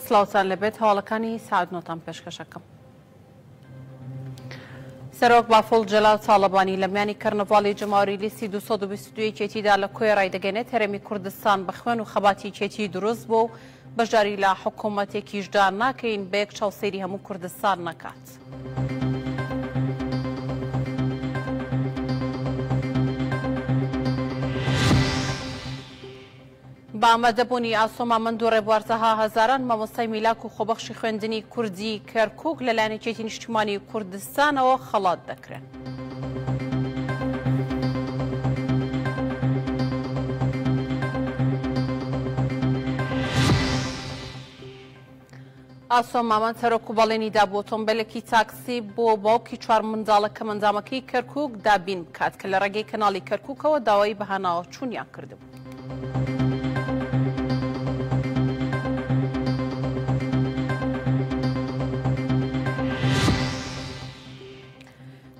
سلااوان لەبێت هەواڵەکانی ساعت نۆتان پێشکەشەکەم. سەرۆک بافڵ جەلال تاڵەبانی لە میانی کەرنەڤاڵی جەماوەری لیستی 222 کێتیدا لە کۆی ڕایدەگەنێت هەرێمی کوردستان بە خوێن و خەباتی کێتی دروست بوو و بەشداری لە حکوومەتێکیشدا ناکەین بە یەک چاوسەیری هەموو کوردستان نەکات. بە ئامادەبوونی ئاسۆمامەند و ڕێبوارزەها هەزاران مامۆستای میلاک و خۆبەخشی خوێندنی کوردی کەرکووک لەلایەن یەکێتی نیشتیمانی کوردستانەوە خەڵات دەکرێن. ئاسۆمامەند هەرۆک و بەڵێنی دابوو ئۆتۆمبیلێکی تاکسی بۆ باوکی چوار منداڵەکە مەنجامەکەی کەرکووک دابین بکات کە لە ڕێگەی کەناڵی کەرکووکەوە داوای بەهاناوە چوونیان کردبوو.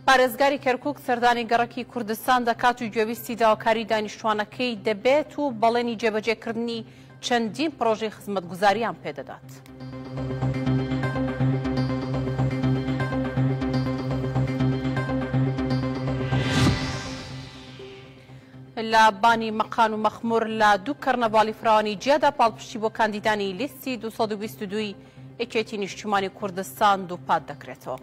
پارێزگاری کەرکووک سەردانی گەڕەکی کوردستان دەکات و گوێویستی داواکاری دانیشتوانەکەی دەبێت و بەڵێنی جێبەجێکردنی چەندین پرۆژەی خزمەتگوزاریان پێدەدات. لە بانی مەقان و مەخمور لە دوو کەرنەڤاڵی فراوانی جیادا پاڵپشتی بۆ کاندیدانی لیستی 222 یەکێتی نیشتیمانی کوردستان دووپات دەکرێتەوە.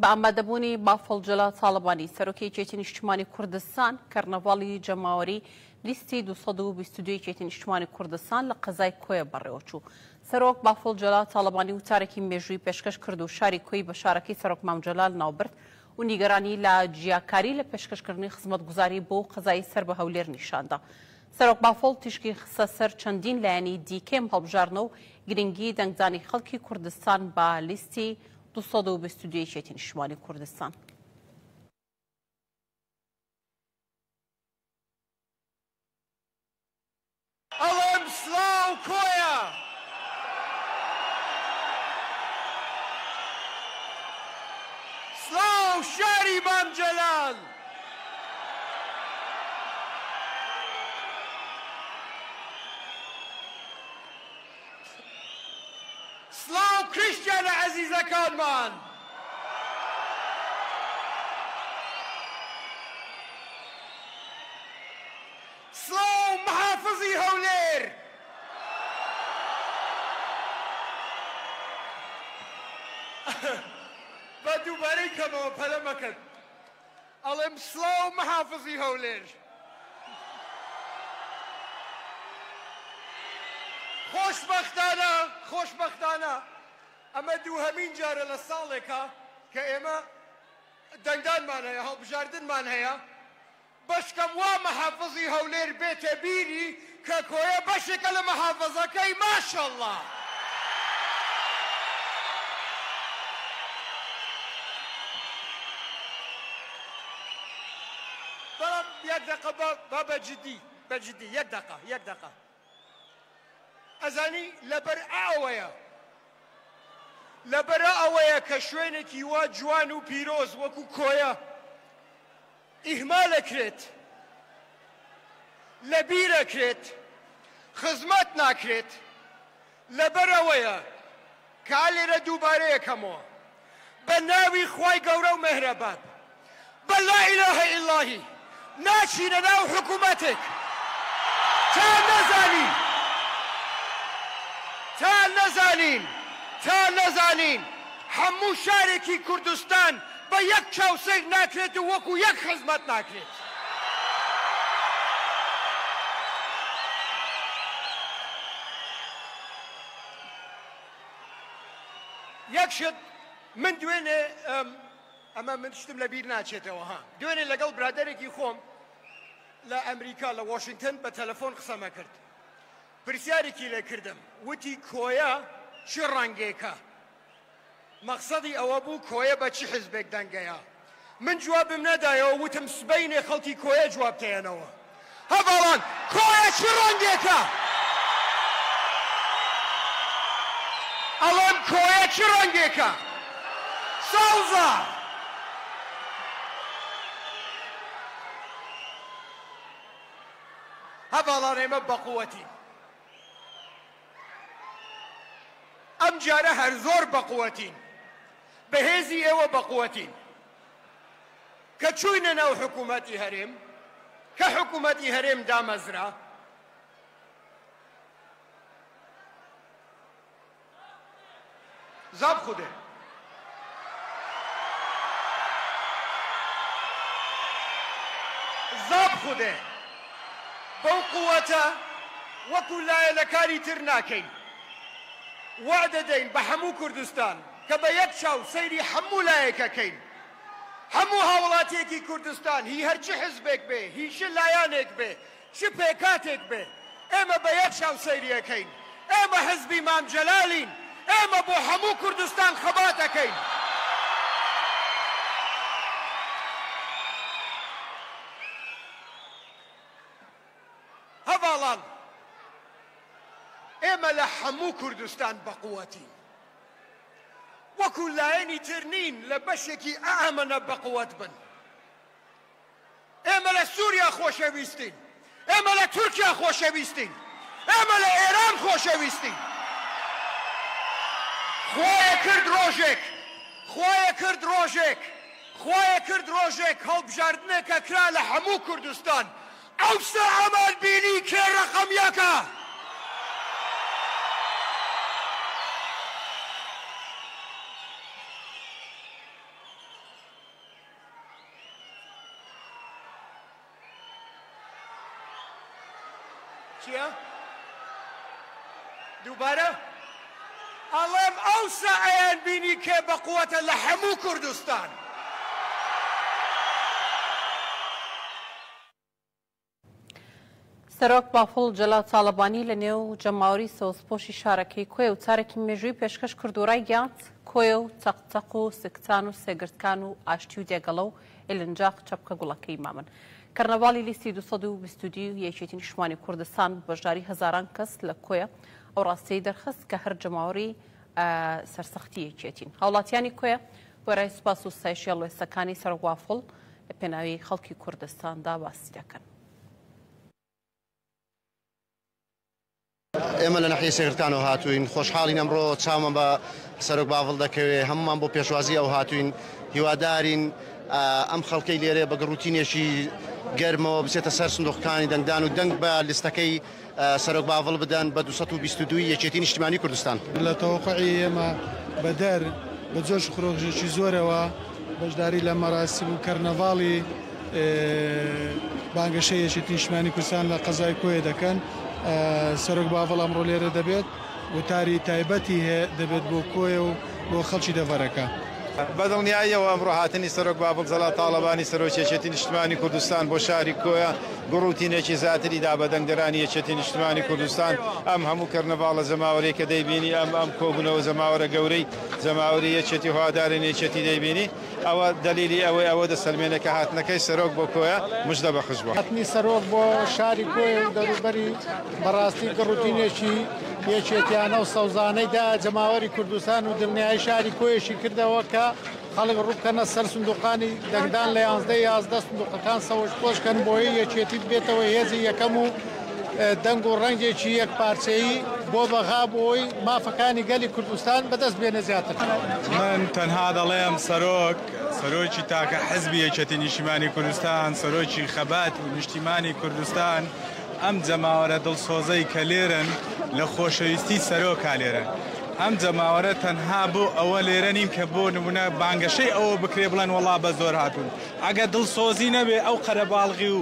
بە ئامادەبوونی بافڵ جەلال تاڵەبانی سەرۆکی یەکێتی نیشتیمانی کوردستان کەرنەڤاڵی جەماوەری لیستی 222 یەکێتی نیشتیمانی کوردستان لە قەزای کۆیە بەڕێوەچوو. سەرۆک بافڵ جەلال تاڵەبانی وتارێکی مێژووی پێشکەش کرد و شاری کۆی بە شارەکەی سەرۆک مام جەلال ناوبرد و نیگەرانی لە جیاکاری لە پێشکەشکردنی خزمەتگوزاری بۆ قەزایی سەر بە هەولێر نیشاندا. سەرۆک بافڵ تیشکی خسە سەر چەندین لایەنی دیکەم هەڵبژارنە و گرنگی دەنگدانی خەڵکی کوردستان بە لیستی 222 یەکێتی نیشتیمانی کوردستان. ئەڵێم سڵاو کۆیە! سڵاو شاری مام جەلال! سڵاو کریستیانە عەزیزەکانمان! سڵاو محافزی هەولێر! بە دووبارەی کەمەوە پەلە مەکەن. ئەڵێم سڵاو محافزی هەولێر! خۆشبەختانە ئەمە دووهەمین جارە لە ساڵێکە کە ئێمە دەنگدانمان هەیە هەڵبژاردنمان هەیە بەشکەم وا مەحافزی هەولێر بێتە بیری کە کۆیە بەشێکە لە مەحافزەکەی ماشەڵڵا. بەڵام یەک دەقە با بەجددی یەک دەقە ئەزانی لەبەر ئەوەیە کە شوێنێکی وا جوان و پیرۆز وەکو کۆیە ئیهمالەکرێت لەبیرەکرێت خزمەت ناکرێت لەبەر ئەوەیە کە لێرە دووبارەیەکەمەوە بە ناوی خوای گەورە و مەهرەبان بە لا ئیلەهە ئیڵلاهی ناچینە ناو حکوومەتێک تا نەزانین هەموو شارێکی کوردستان بە یەک چاوسەیر ناکرێت و وەکو یەک خزمەت ناکرێت. یەک شت من دوێنێ ئەمە من شتم لە بیر ناچێتەوە دوێنێ لەگەڵ برادێکی خۆم لە ئەمریکا لە واشنگتن بە تەلەفۆن قسەمە کرد. پرسیارێکی لێ کردم وتی کۆیە چ ڕەنگێکە؟ مەقسەدی ئەوە بوو کۆیە بە چی حیزبێک دەنگەیە؟ من جوابم نەدایەوە وتم سبەینێ خەڵکی کۆیە جواب تێنەوە. هەڤاڵان کۆیە چ ڕەنگێکە؟ ئەڵێم کۆیە چ ڕەنگێکە؟ ساوزە هەواڵان ئێمە بەقووەتین ئەم جارە هەر زۆر بەقووەتین بەهێزی ئێوە بەقووەتین کە چووینە ناو حکوومەتی هەرێم کە حکوومەتی هەرێم دامەزرا زاب خوده زاب خوده بەو قووەتە وەکو لایەنەکانی تر ناکەین وا دەدەین بە هەموو کوردستان کە بە یەک چاو سەیری هەموو لایەکەکەین هەموو هاوڵاتیەکی کوردستان هی هەرچی حزبێک بێ هی چ لایەنێک بێ چ پێکاتێک بێ ئێمە بە یەک چاو سەیریەکەین ئێمە حزبی مام جەلالین ئێمە بۆ هەموو کوردستان خەباتەکەین هەواڵان ئێمە لە هەموو کوردستان بەقووەتین وەکو لایەنی تر نین لە بەشێکی ئەمەنە بەقووەت بن ئێمە لە سووریا خۆشەویستین ئێمە لە تورکیا خۆشەویستین ئێمە لە ئێران خۆشەویستین خۆیە کرد ڕۆژێک هەڵبژاردنێکە کرا لە هەموو کوردستان ئەوسا ئەمان بینی کێ ڕەقەم یەکە چییە؟ دووبارە؟ ئەڵێم ئەوسا ئەیان بینی کێ بەقووەتە لە هەموو کوردستان سەرۆک بافڵ جەلال تاڵەبانی لە نێو جەماوەری سەوزپۆشی شارەکەی کۆیە و چارێکی مێژووی پێشکەش کرد و ڕایگەیاند کۆیە و تەقتەق و سکتان و سێگرتکان و ئاشتی و دێگەڵە و ئێلنجاق چەپکە گوڵەکەی مامن کەرنەڤاڵی لیستی 222 یەکێتی نیشتمانی کوردستان بەشداری هەزاران کەس لە کۆیە ئەو ڕاستەی دەرخست کە هەر جەماوەری سەرسەختی یەکێتین هاوڵاتیانی کۆیە وەرای سوپاس و ستایشی هەڵوێستەکانی سەرۆک بافڵ لە پێناوی خەڵکی کوردستاندا باسی دەکەن ئێمە لە ناحیە سێگرتانەوە هاتووین خۆشحاڵین ئەمڕۆ چاومە بە سەرۆک باڤڵ دەکەوێت هەمومان بۆ پێشوازی ئەو هاتوین هیوادارین ئەم خەڵکەی لێرێ بە گڕوتینێکی گەرمەوە بچێتە سەر سندوقەکانی دەنگدان و دەنگ بە لیستەکەی سەرۆک باڤڵ بدەن بە 222 یەکێتی نیشتیمانی کوردستان لە تەوەقعی ئێمە بەدەر بە جۆش خۆڕۆژێکی زۆرەوە بەشداری لە مەراسیم و کەرنەڤاڵی بانگەشەی یەکێتی نیشتیمانی کوردستان لە قەزای کۆیە دەکەن سەرۆک باڤڵ ئەمڕۆ لێرە دەبێت وتاری تایبەتی هەیە دەبێت بۆ کۆیە و بۆ خەڵکی دەڤەرەکە بەدڵنیاییەوە ئەمڕۆ هاتنی سەرۆک بافڵ جەلال تاڵەبانی سەرۆکی یەکێتی نیشتیمانی کوردستان بۆ شاری کۆیە گوڕوتینێکی زیاتری دا بە دەنگدەرانی یەکێتی نیشتیمانی کوردستان ئەم هەموو کەرنەڤاڵە زەماوەرەی کە دەیبینی ئەم کۆبوونەوە زەماوەرە گەورەی زەماوەری یەکێتی هوادارن یەکێتی دەیبینی ئەوە دلیلی ئەوە دەسەلمێنە کە هاتنەکەی سەرۆک بۆ کۆیە مژدە بەخش بووە هاتنی سەرۆک بۆ شاری کۆیە و دەوروبەری بەڕاستی گڕوتینێکی یەکێتیانە و سەوزانەیدا جەماوەری کوردستان و دڵنیایی شاری کۆیەشی کردەوە کە خەڵک ڕووبکەنە سەر سندوقانی دەنگدان لە 11 سندوقەکان سەوەش پۆشکەن بۆی یەکێتی بێتەوە هێزی یەکەم و دەنگ و ڕەنگێکی یەک پارچەیی بۆ بەغا بۆی مافەکانی گەلی کوردستان بەدەست بێنە زیاتر من تەنها دەڵێم سەرۆکی تاکە حزبی یەکێتی نیشتیمانی کوردستان سەرۆکی خەبات و نیشتیمانی کوردستان ئەم جەماوەرە دڵسۆزەی کە لێرن لە خۆشەویستی سەرۆکا لێرن ئەم جەماوەرە تەنها بۆ ئەوە لێرە نیم کە بۆ نمونە بانگەشەی ئەوە بکرێ بڵێن وەڵا بە زۆر هاتوون ئەگە دڵسۆزی نەبێ ئەو قەرەباڵغی و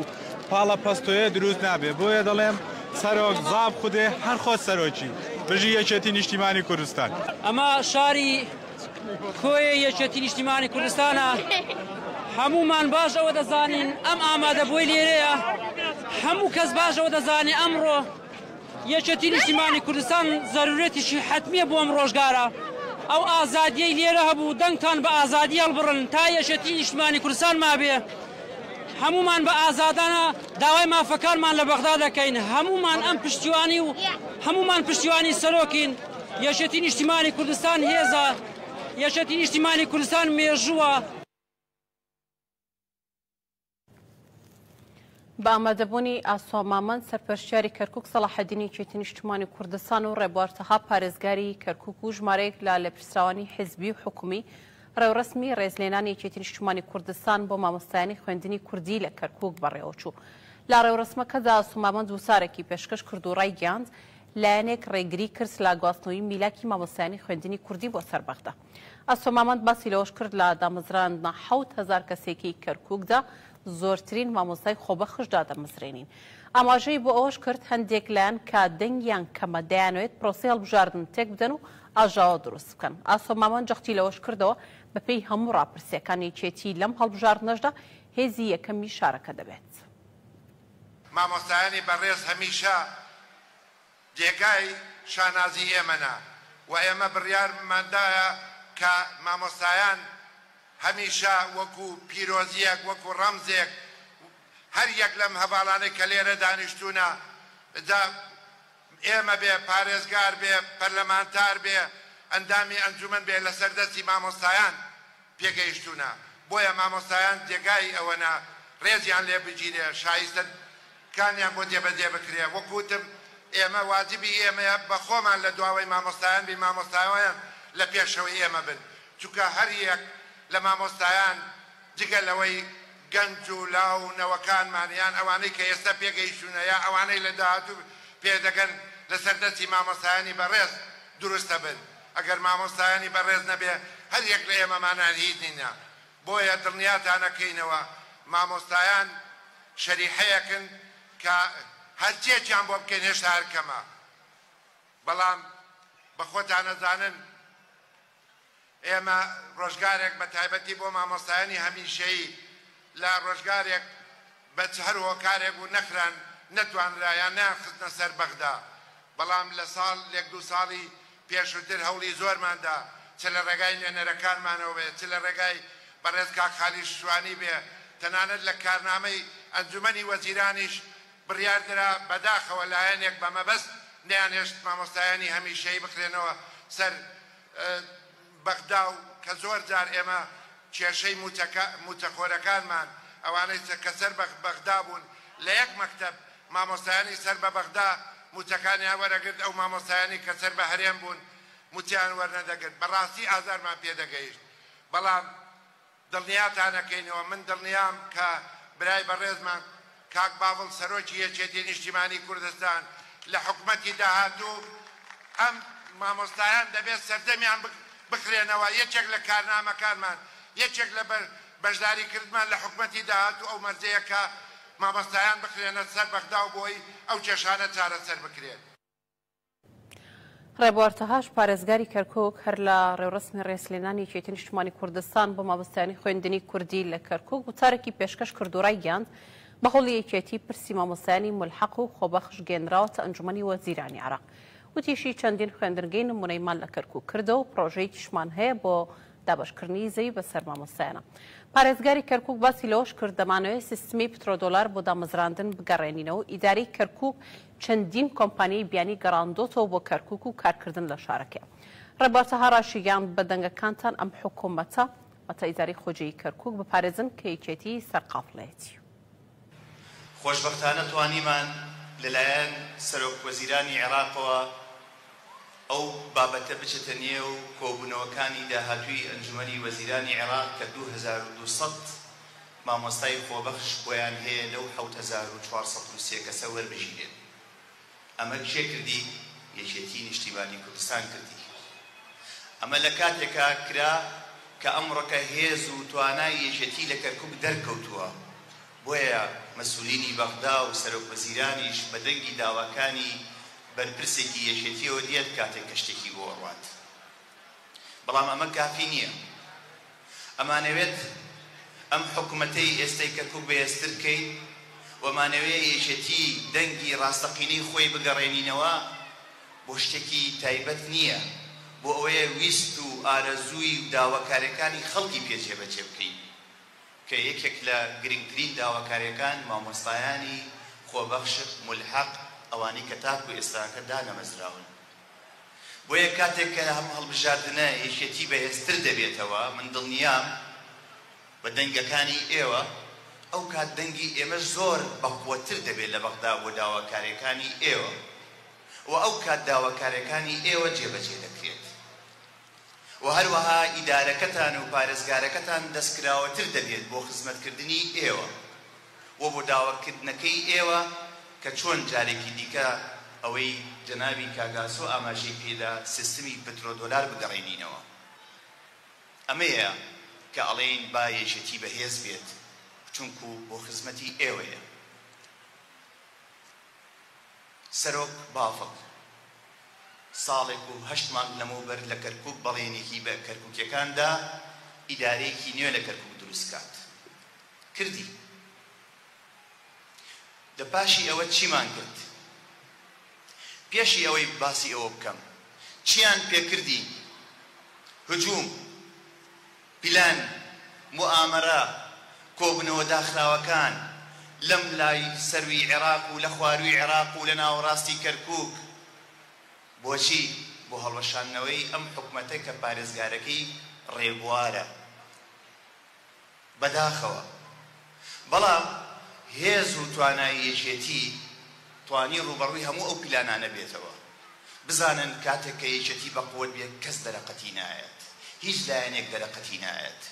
پاڵە پەستۆیە دروست نابێ بۆیە دەڵێم سەرۆک زاب خودێ هەر خۆ سەرۆکی بژی یەکێتی نیشتیمانی کوردستان ئەمە شاری کۆیە یەکێتی نیشتیمانی کوردستانە هەمومان باش ئەوە دەزانین ئەم ئامادەبووی لێرەیە هەموو کەس باش ئەوە دەزانێ ئەمڕۆ یەکێتی نیشتیمانی کوردستان زەرورەتیشی حتمیە بۆ ئەم ڕۆژگارە ئەو ئازادیەی لێرە هەبوو دەنگتان بە ئازادی هەڵبڕن تا یەکێتی نیشتیمانی کوردستان مابێ هەمومان بە ئازادانە داوای مافەکانمان لە بەغدا دەکەین هەمومان ئەم پشتیوانی و هەمومان پشتیوانی سەرۆکین یەکێتی نیشتیمانی کوردستان هێزە یەکێتی نیشتیمانی کوردستان مێژووە بە ئامادەبوونی ئاسۆمامەند سەرپەرشتیاری کەرکووک سەلاحەدینی یەکێتی نیشتیمانی کوردستان و ڕێبوارتەها پارێزگاری کەرکووک و ژمارەیەک لە لێپرسراوانی حیزبی و حکومی ڕێوڕسمی ڕێزلێنانی یەکێتی نیشتیمانی کوردستان بۆ مامۆستایانی خوێندنی کوردی لە کەرکووک بەڕێوەچوو. لە ڕێوڕسمەکەدا ئاسۆمامەند وسارێکی پێشکەش کرد و ڕای گیاند لایەنێک ڕێگری کرد لە گواستنەوەی میلاکی مامۆستایانی خوێندنی کوردی بۆ سەربەخدا. ئاسۆمامەند باسی لەوەش کرد لە دامەزراندنە 7,000 کەسێکی کەرکووکدا زۆرترین مامۆستای خۆبەخشدا دەمەزرێنین. ئاماژەی بۆ ئەوەش کرد هەندێک لایەن کە دەنگیان کەمە دەیانوێت پرۆسەی هەڵبژاردن تێک بدەن و ئاژاوە دروست بکەن. ئاسۆمامەند جەختی لەوەش کردەوە بەپێی هەموو ڕاپرسیەکانی یەکێتی لەم هەڵبژاردنەشدا هێزی یەکەمی شارەکە دەبێت. مامۆستایانی بەڕێز هەمیشە جێگای شانازی ئێمەنا و ئێمە بڕیارماندایە کە مامۆستایان هەمیشە وەکو پیرۆزیەک وەکو ڕەمزێک هەر یەک لەم هەواڵانەی کە لێرە دانیشتوونە ئێمە بێ پارێزگار بێ پەرلەمانتار بێ ئەندامی ئەنجومەن بێ لە سەردەستی مامۆستایان پێگەیشتوونە. بۆیە مامۆستایان جێگای ئەوەنە ڕێزیان لێ بگیرێ شایستن کانیان بۆ جێبەجێ بکرێ. وەکوتم ئێمە واجبی ئێمەیە بە خۆمان لە دواوەی مامۆستایان بی مامۆستایان لە پێشەوەی ئێمە بن، چونکە هەر یەک لە مامۆستایان جگە لەوەی گەنج و لاو و نەوەکانمانیان ئەوانەی کە ئێستا پێگەیشتونە یا ئەوانەی لە داهاتوو پێدەگەن لە سەردەستی مامۆستایانی بەڕێز دروستە بن. ئەگەر مامۆستایانی بەڕێز نەبێ هەر یەک لە ئێمەمانان هیچ نینە. بۆیە دڵنیاتانەکەینەوە مامۆستایان شەریحەیەکن کە هەرچێکیان بۆ بکەین هێشتا هەر کەمە، بەڵام بە خۆتان نەزانن ئێمە ڕۆژگارێک بە تایبەتی بۆ مامۆستایانی هەمیشەیی لە ڕۆژگارێک بە هەر هۆکارێک و نەخران نەتوانرایان نەخستنە سەر بەغدا، بەڵام لە ساڵ یەک دوو ساڵی پێشووتر هەوڵی زۆرماندا چ لە ڕێگای نوێنەرەکانمانەوە بێ چ لە ڕێگای بەڕێز کاک خالی شوانی بێ تەنانەت لە کارنامەی ئەنجومەنی وەزیرانیش بڕیاردرا بەداخەوە لایەنێک بە مەبەست نەیانهێشت مامۆستایانی هەمیشەیی بخرێنەوە سەر بەغدا و کە زۆر جار ئێمە کێشەی موتەخۆرەکانمان ئەوانەی کە سەر بەغدا بوون لە یەک مەکتەب مامۆستایانی سەر بە بەغدا موتەکانیان وەرەگرت، ئەو مامۆستایانی کە سەر بە هەرێم بوون موتیان وەرنەدەگرت. بەڕاستی ئازارمان پێدەگەیشت، بەڵام دڵنیاتانەکەینەوە من دڵنیام کە برای بەڕێزمان کاک باوڵ سەرۆکی یەکێتی نیشتیمانی کوردستان لە حکومەتی داهاتوو ئەم مامۆستایان دەبێت سەردەمیان بخرێنەوە. یەکێک لە کارنامەکانمان یەکێک لە بەشداری کردمان لە حکومەتی داهاتوو ئەو مەرجەیە کە مامۆستایان بخرێنە سەر بەغدا و بۆی ئەو کێشانە چارەسەر بکرێن. ڕێبوارتەهاش پارێزگاری کەرکووک هەر لە ڕێوڕسمی ڕێزلێنانی یەکێتی نیشتیمانی کوردستان بۆ مامۆستایانی خوێندنی کوردی لە کەرکووک وتارێکی پێشکەش کرد و ڕای گیاند بەهۆڵی یەکێتی پرسی مامۆستایانی ملحەق و خۆبەخش گێنراوەتە ئەنجومەنی وەزیرانی عێراق. وتیشی چەندین خوێندنگەی نمونەیمان لە کەرکووک کردەوە و پرۆژەیەکیشمان هەیە بۆ دابەشکردنی زەوی بەسەر مامۆستایانە. پارێزگاری کەرکووک باسی لەوەش کرد دەمانەوەت سیستمی پترۆدۆلار بۆ دامەزراندن بگەڕێنینەوە. ئیدارەی کەرکووک چەندین کۆمپانیای بیانی گەڕاندۆتەوە بۆ کەرکووک و کارکردن لە شارەکە. ڕێبوارتەها ڕاشیگەیان بە دەنگەکانتان ئەم حکوومەتە وەتە ئیدارەی خۆجێی کەرکووک بپارێزن کە یەکێتی سەرقافڵەتی. خۆشبەختانە توانیمان لەلایەن سەرۆک وەزیرانی عێراقەوە ئەو بابەتە بچێتە نێو کۆبوونەوەکانی داهاتووی ئەنجومەنی وەزیرانی عێراق کە 2200 مامۆستای خۆبەخش بۆیان هەیە لەو 7403 کەسە وەربژیرێن. ئەمە کێ کردی؟ یەکێتی نیشتیمانی کوردستان کردی. ئەمە لە کاتێکا کرا کە ئەمڕۆکە هێز و توانای یەکێتی لە کەرکووک دەرکەوتووە. بۆیە مەسئولینی بەغدا و سەرۆک وەزیرانیش بە دەنگی داواکانی بەرپرسێکی یەکێتیەوە دێت کاتێک کە شتێکی بۆ ڕوات. بەڵام ئەمە کافی نییە. ئەمانەوێت ئەم حکوومەتەی ئێستای کەرکووک بەهێزتر بکەین وەمانەوێت یەکێتی دەنگی ڕاستەقینەی خۆی بگەڕێنینەوە بۆ شتێکی تایبەت نییە، بۆ ئەوەیە ویست و ئارەزووی و داواکاریەکانی خەڵکی پێچێبەچێ بکەین کە یەکێک لە گرنگترین داواکاریەکان مامۆستایانی خۆبەخش ملحەق ئەوانی کە تاکو ئێستاکە دانەمەزراون. بۆیە کاتێک کە هەم هەڵبژاردنە یەکێتی بەهێزتر دەبێتەوە من دڵنیام بە دەنگەکانی ئێوە ئەو کات دەنگی ئێمە زۆر بەقوەتر دەبێت لە بەغدا بۆ داواکاریەکانی ئێوە و ئەو کات داواکاریەکانی ئێوە جێبەجێ دەکرێت و هەروەها ئیدارەکەتان و پارێزگارەکەتان دەستکراوەتر دەبێت بۆ خزمەتکردنی ئێوە و بۆ داواکردنەکەی ئێوە کە چۆن جارێکی دیکە ئەوەی جەنابی کاگاسۆ ئاماژەی پێدا سیستمی پترۆدۆلار بگەڕێنینەوە. ئەمەیە کە ئەڵێن با یەکێتی بەهێز بێت چونکو بۆ خزمەتی ئێوەیە. سەرۆک بافڵ ساڵێک و 8 مانگ لەمەوبەر لە کەرکووک بەڵێنێکی بە کەرکووکیەکاندا ئیدارەیەکی نوێ لە کەرکووک دروستکات کردی. دە پاشی ئەوە چیمان کرد؟ پێشی ئەوەی باسی ئەوە بکەم چیان پێکردی؟ هجووم، پلان، موئامەرە، کۆبنەوە داخراوەکان لەم لای سەروی عێراق و لە خواروی عێراق و لە ناوەڕاستی کەرکووک. بۆچی؟ بۆ هەڵوەشاندنەوەی ئەم حکومەتە کە پارێزگارەکەی ڕێبوارە بەداخەوە. بەڵام هێز و توانایی یەکێتی توانی ڕوبەڕووی هەموو ئەو پلانانە بێتەوە. بزانن کاتێک کە یەکێتی بە قووەت بێت کەس دەرەقەتی نایەت، هیچ لایەنێک دەرەقەتی نایەت.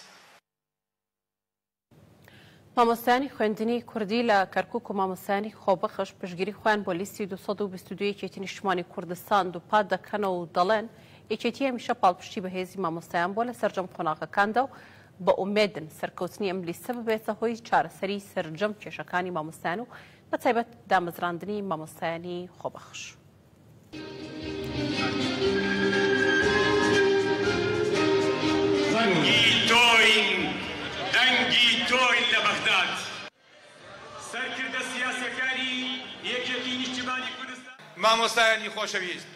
مامۆستایانی خوێندنی کوردی لە کەرکووک و مامۆستایانی خۆبەخش پشتگیری خۆیان بۆ لیستی 222 یەکێتی نیشتیمانی کوردستان دووپات دەکەنەوە و دەڵێن یەکێتی هەمیشە پاڵپشتی بەهێزی مامۆستایان بۆ لە سەرجەم قۆناغەکاندا و بە ئومێدن سەرکەوتنی ئەم لیستە ببێتە هۆی چارەسەری سەرجەم کێشەکانی مامۆستایان و بە تایبەت دامەزراندنی مامۆستایانی خۆبەخش. دەنگی تۆین لە بەغداد سەرکردە سیاسەکانی یەکێتی نیشتیمانی کوردستان. مامۆستایانی خۆشەویست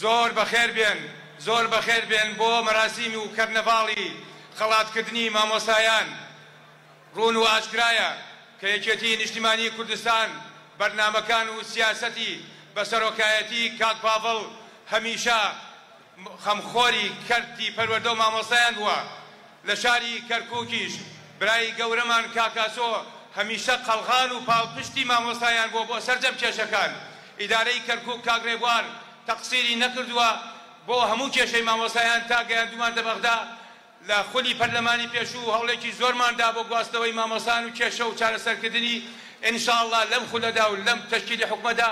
زۆر بەخێر بێن، زۆر بەخێر بێن بۆ مەراسیمی و کەرنەڤاڵی خەڵاتکردنی مامۆستایان. ڕوون و ئاشکرایە کە یەکێتی نیشتیمانی کوردستان بەرنامەکان و سیاسەتی بە سەرۆکایەتی کاک پاڤڵ هەمیشە خەمخۆری کەرتی پەروەردە و مامۆستایان بووە. لە شاری کەرکووکیش برای گەورەمان کاکاسۆ هەمیشە قەڵغان و پاڵپشتی مامۆستایان بۆ سەرجەم کێشەکان. ئیدارەی کەرکووک کاک ڕێبوار تەقسیری نەکردووە بۆ هەموو کێشەی مامۆستایان تا گەیاندومان بەغدا. لە خولی پەرلەمانی پێشوو هەوڵێکی زۆرماندا بۆ گواستنەوەی مامۆستایان و کێشە و چارەسەرکردنی. ئینشاءڵڵا لەم خولەدا و لەم تەشکیلی حکومەتدا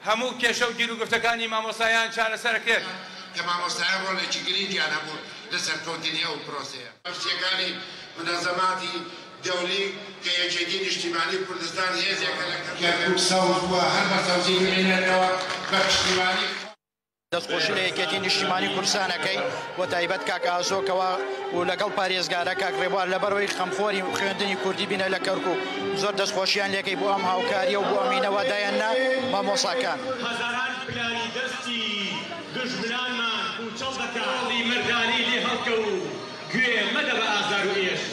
هەموو کێشە و گیر و گفتەکانی مامۆستایان چارەسەرکرد. کە مامۆستایان ڕۆڵێکی گرنگیان هەبوو لە سەرکەوتنی ئەو پرۆسەیە. بەشتێکانی منەزەماتی دەولی کە یەکێتی نیشتیمانی کوردستان هێزێکە لە کەرکووک سەوز بووە هەر بە سەوزی بێنێتەوە بە پشتیوانی دەستخۆشی لە یەکێتی نیشتیمانی کوردستانەکەی بۆ تایبەت کاک ئاسۆکەوە و لەگەڵ پارێزگارە کاک ڕێبوار لەبەرەوەی خەمخۆری خوێندنی کوردی بینە لە کەرکووک زۆر دەستخۆشیان لێکەی بۆ ئەم هاوکاریە و بۆ ئەمینەوە دایەنە مامۆساکان. هەزاران پلانی دەستی دژمنانمان پوچەڵ دەکات هەڵی مەردانی لێ هەڵکەوت گوێ مەدە بە ئازار و ئێش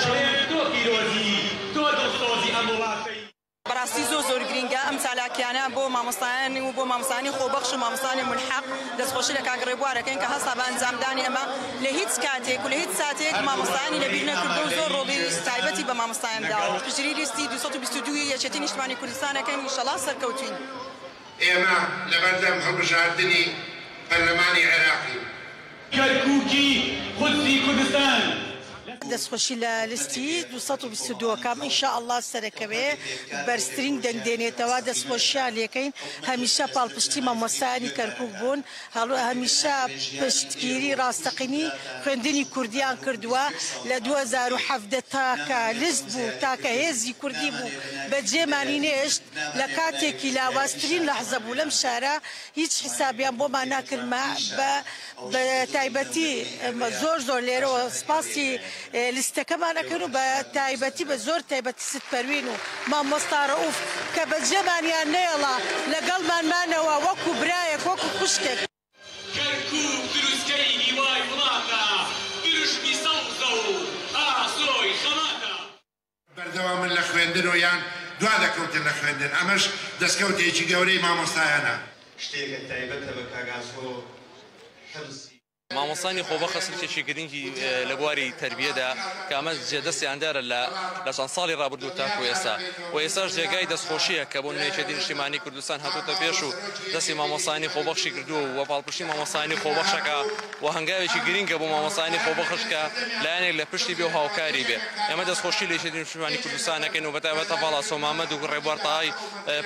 شوێن تۆ پیرۆزی تۆ دڵسۆزی ئەم وڵاتەی. بەڕاستی زۆر گرینگە ئەم چالاکیانە بۆ مامۆستایانی و بۆ مامۆستایانی خۆبەخش و مامۆستایانی ملحەق دەستخۆشی لە کاک ڕێبوارەکەین کە هەستا بە ئەنجامدانی ئەمە لە هیچ کاتێک و لە هیچ ساتێک مامۆستایانی لەبیر نەکردو و زۆر ڕۆڵی تایبەتی بە مامۆستایان داوە. پشتگیری لیستی 222 یەکێتی نیشتیمانی کوردستانەکەین ئینشەڵڵا سەرکەوتوین. ئێمە لەبەردەم هەڵبژاردننی پەرلەمانی عێراقی کەرکووکی قودسی کوردستان دەستخۆشی لە لیستی 222کەم ئینشاءالله سەرەکەوێ بەرزترین دەنگ دێنێتەوە. دەستخۆشیان لێکەین هەمیشە پاڵپشتی مامۆستایانی کەرکووک بوون، هەمیشە پشتگیری ڕاستەقینی خوێندنی کوردیان کردووە. لە 2017 تاکە لیست بوو تاکە هێزی کوردی بوو بەجێمانی نێشت لە کاتێکی لاوازترین لەحزە بوو لەم شارە هیچ حسابیان بۆمان ناکردمە بە تایبەتی زۆر لێرەوە سپاسی لیستەکەمان ئەکەن و بە تایبەتی بە زۆر تایبەتی ستپەروین و مامۆستا ڕەئوف کە بەجێمانیان نێڵا لەگەڵمانمانەوە وەکو برایەک وەکو خوشکێک. کەرکووک دروستکەی هیوای وڵاتە دروشمی سەوزە و ئاسۆی خەماتە. بەردەوامن لە خوێندن و یان دوا دەکەوتن لە خوێندن ئەمەش دەستکەوتێکی گەورەی مامۆستایانە. شتێکە تایبەتە بە کاگاسۆ حرسی مامۆستانی خۆبەخە سلکێکی گرنگی لە بواری تربیەدا کە ئەمە جێدەستیان دارە لە چەند ساڵی ڕابردوو تاکو ئێستا و ئێستاش جێگای دەستخۆشیە کە بۆ نوێیەکێتی نیشتیمانی کوردستان هاتووتە پێش و دەستی مامۆستانی خۆبەخشی کردووە و پاڵپشتی مامۆستانی خۆبەخشەکە و هەنگاوێکی گرنگە بۆ مامۆستانی خۆبەخش کە لایەنێک لە پشتی بێ و هاوکاری بێ ئێمە دەستخۆشی لە یەکێتی نیشتیمانی کوردستانەکەین و بەتایبەتە باڵا سۆمامەد و ڕێبوار تاهای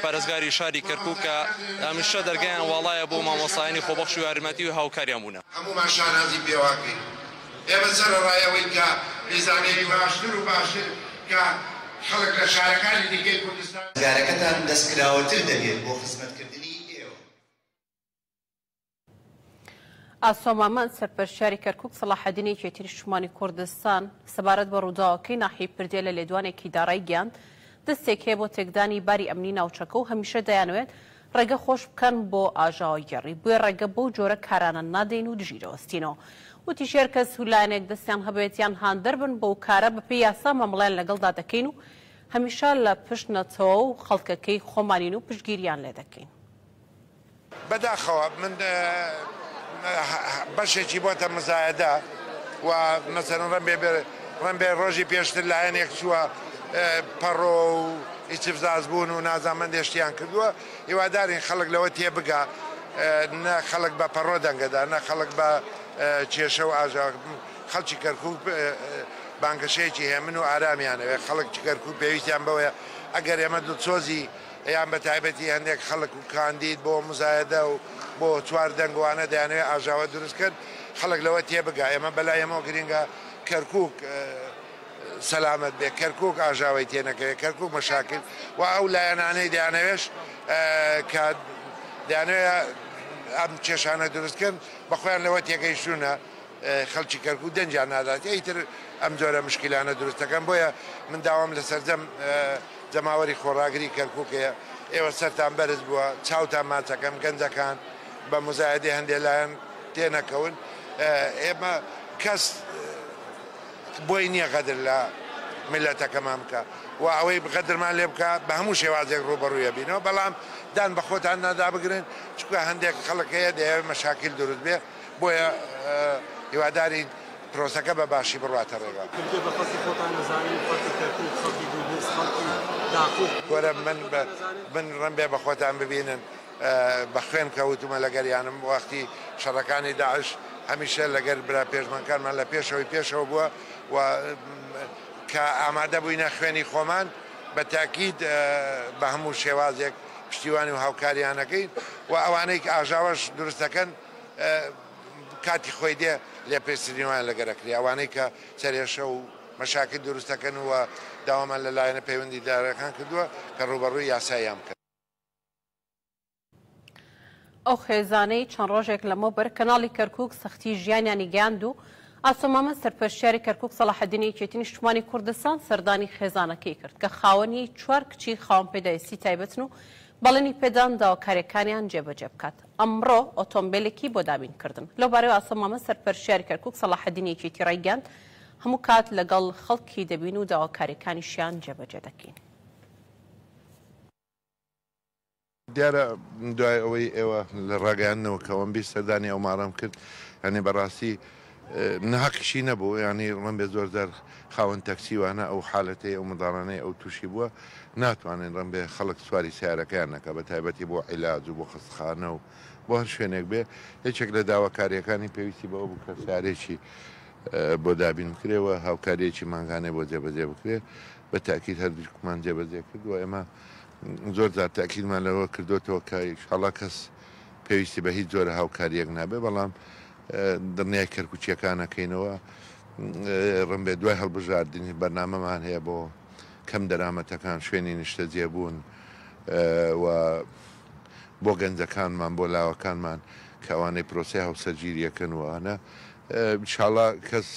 پارێزگاری شاری کەرکووک کە هەمیشە دەرگایان واڵایە بۆ مامۆستانی خۆبەخش و یارمەتی و هاوکاریان بوونە. هەمومان شانازی پێواکەین ئێمە سەرڕایەوەی کە میزانێکی باشتر و باشتر کە خەڵک لە شارەکانی دیکەی کوردستان گارەکەتان دەستکراوەتر دەبێت بۆ خزمەتکردنی ئێوە. ئاسۆمامەند سەرپەرشتیاری کەرکووک سەلاحەدینی یەکێتی نیشتیمانی کوردستان سەبارەت بە ڕووداوەکەی ناحیە پردێ لە لێدوانێکی داڕای گیان دەستێک هەیە بۆ تێکدانی باری ئەمنی ناوچەکە و هەمیشە دەیانوێت ڕێگە خۆش بکەن بۆ ئاژاوە گەڕی بۆیە ڕێگە بەو جۆرە کارانە نادەین و دژیرەوەستینەوە وتی شێر کەس هولایەنێک دەستیان هەبێتیان هاندەر بن بەو کارە بەپێی یاسا مەمەڵیان لەگەڵدا دەکەین و هەمیشە لە پشت نەچەوە و خەڵکەکەی خۆمانین و پشتگیریان لێ دەکەین. بەداخەوە من بەشێکی بۆتە مزایەدا و مەسەڵەن ڕەنبێ ڕۆژی پێشتر لایەنێک چووە پەڕۆ و ئیچفزاز بوون و نازانمەندێشتیان کردووە هیوادارین خەڵک لەوە تێبگا نە خەڵک بە پەڕۆ دەنگەدا نە خەڵک بە کێشە و ئاژا خەڵکی کەرکووک بانگەشەیەکی هێمن و ئارامیانەوێ خەڵکی کەرکووک پێویستیان بەوەیە ئەگەر ئێمە دووچۆزی یان بە تایبەتی هەندێک خەڵک و کاندید بۆ مزایەدە و بۆ چوار دەنگوانە دەیانوێت ئاژاوە دروست کرد خەڵک لەوە تێبگا ئێمە بەلای ئێمە گرینگە کەرکووک سەلامەت بێ کەرکووک ئاژاوی تێنەکەوێت کەرکووک مەشاکل و ئەو لایەنانەی دەیانەوێش کە دەیانوێت ئەم کێشانە دروستکردن بەخۆیان لەوە تێگەیشتونە خەڵکی کەرکووک دەنجیان نادات ئەیتر ئەم جۆرە مشکلانە دروستەکەن بۆیە من داوام لە سەرجەم جەماوەری خۆڕاگری کەرکووکەیە ئێوە سەرتان بەرز بووە چاوتان ماچەکەم گەنجەکان بە مزایەدی هەندێک لایەن تێنەکەون ئێمە کەس بۆی نییە قەدر لە میلەتەکەمان بکە و ئەوەی بقەدرمان لێ بکە بە هەموو شێوازێک ڕوبەڕوویە بینەوە بەڵام دان بە خۆتان نادا بگرن چکە هەندێک خەڵکەیە دەیەوێت مەشاکل دروست بێ بۆیە هیوادارین پرۆسەکە بە باشی بڕاتە ڕێگا گۆرە من ڕەنبێ بە خۆتان ببینن بە خوێن کەوتمە لەگەریانم وەختی شەڕەکانی داعش هەمیشە لەگەر برا پێشمەکانمان لە پێشەوە بووە و کە ئامادە بووینە خوێنی خۆمان بە تاکید بە هەموو شێوازێک پشتیوانی و هاوکاریانەکەین و ئەوانەی ئاژاوەش دروستەکەن کاتی خۆی دێ لێ پێستنیوان لەگەرەکری ئەوانەی کە سەرێشە و مەشاکل دروستەکەن و داوامان لەلایەنە پەیوەندی دارەکان کردووە کە ڕوبەڕووی یاساییان بکەن. ئەو خێزانەی چەند ڕۆژێک لەمە بەر کەناڵی کەرکووک سەختی ژیانیانی گەیاند و ئاسۆمامەند سەرپەرشتیاری کەرکووک سەلاحەدینی یەکێتی نیشتیمانی کوردستان سەردانی خێزانەکەی کرد کە خاوەنی 4 کچی خاوەن پێداویستی تایبەتن و بەڵێنی پێدان داواکاریەکانیان جێبەجێ بکات. ئەمڕۆ ئۆتۆمبیلێکی بۆ دابینکردن لەوبارەی ئاسۆمامەند سەرپەرشتیاری کەرکووک سەلاحەدینی یەکێتی ڕایگەاند هەموو کات لەگەڵ خەڵکی دەبین و داواکاریەکانیشیان جێبەجێ دەکەین. دیارە دوای ئەوەی ئێوە لە ڕاگەیاندنەوە کەوەم بیست سەردانی ئەو ماڕام کرد هەنێ بەڕاستی نەحەقیشی نەبوو ینی ڕەنبێ زۆرجار خاوەن تەکسیوانە ئەو حالەتەی ئەو منداڵانەی ئەو تووشی بووە ناتوانین ڕەنبێ خەڵک سواری سیارەکەیان نەکە بە تایبەتی بۆ عیلاج و بۆ خستخانە و بۆ هەر شوێنێک بێ هیچێک لە داواکاریەکانی پێویستی بەوە بوو کە سیارێکی بۆ دابین بکرێەوە هاوکاریەکی مانگانەی بۆ جێبەجێ بکرێ بە تاکید هەردووکمان جێبەجێ کردووە ئێمە زۆر جار تاکیدمان لەوە کردوتەوە کە ئینشاڵڵا کەس پێویستی بە هیچ جۆرە هاوکاریەک نابێ بەڵام دڵنیای کەرکوچیەکانەکەینەوە ڕەنبێ دوای هەڵبژاردننی بەرنامەمان هەیە بۆ کەم دەرامەتەکان شوێنی نیشتەجێبوون و بۆ گەنجەکانمان بۆ لاوەکانمان کەوانەی پرۆسی هەوسەرگیریەکەنوانە ئینشاڵڵا کەس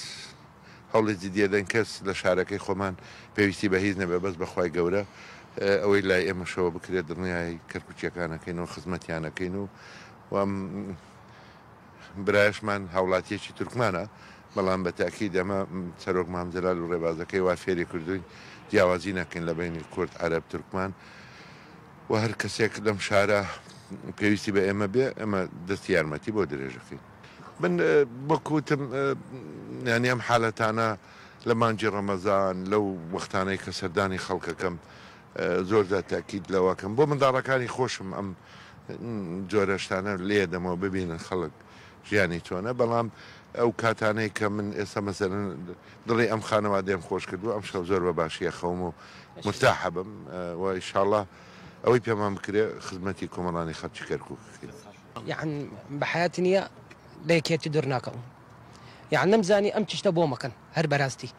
هەوڵی جدیەدەن کەس لە شارەکەی خۆمان پێویستی بە هیچ نەبێ بەس بەخوای گەورە ئەوەی لای ئێمەشەوە بکرێت دڵنیای کەرکوچیەکانەکەین و خزمەتیانەکەین و برایشمان هاوڵاتیەکی تورکمانە بەڵام بە تاکید ئەمە سەرۆک مامجەلال و ڕێبازەکەی وا فێری کردوین جیاوازی نەکەین لە بینی کورد عەرەب تورکمان و هەر کەسێک لەم شارە پێویستی بە ئێمە بێ ئەمە دەستی یارمەتی بۆ درێژەکەین. من بەکوتم یعنی ئەم حالەتانە لە مانجی ڕەمەزان لەو وەختانەی کە سەردانی خەڵکەکەم زۆردا تاکید لەوەکەم بۆ منداڵەکانی خۆشم ئەم جۆرە شتانە لێ دەمەوە ببینن خەڵک ژیانی چۆنە بەڵام ئەو کاتانەی کە من ئێستا مەسەرەن دڵی ئەم خانەوادەم خۆش کردو ئەم شەو زۆر بە باشیە خەوم و مرتاحە بم و ئینشاءڵڵا ئەوەی پێمان بکرێ خزمەتی کۆمەڵانی خەڵکی کەرکووک يعني بحياتي نية ليكيتي درناكم يعني نمزاني أمتشت أبو مكان هر براستي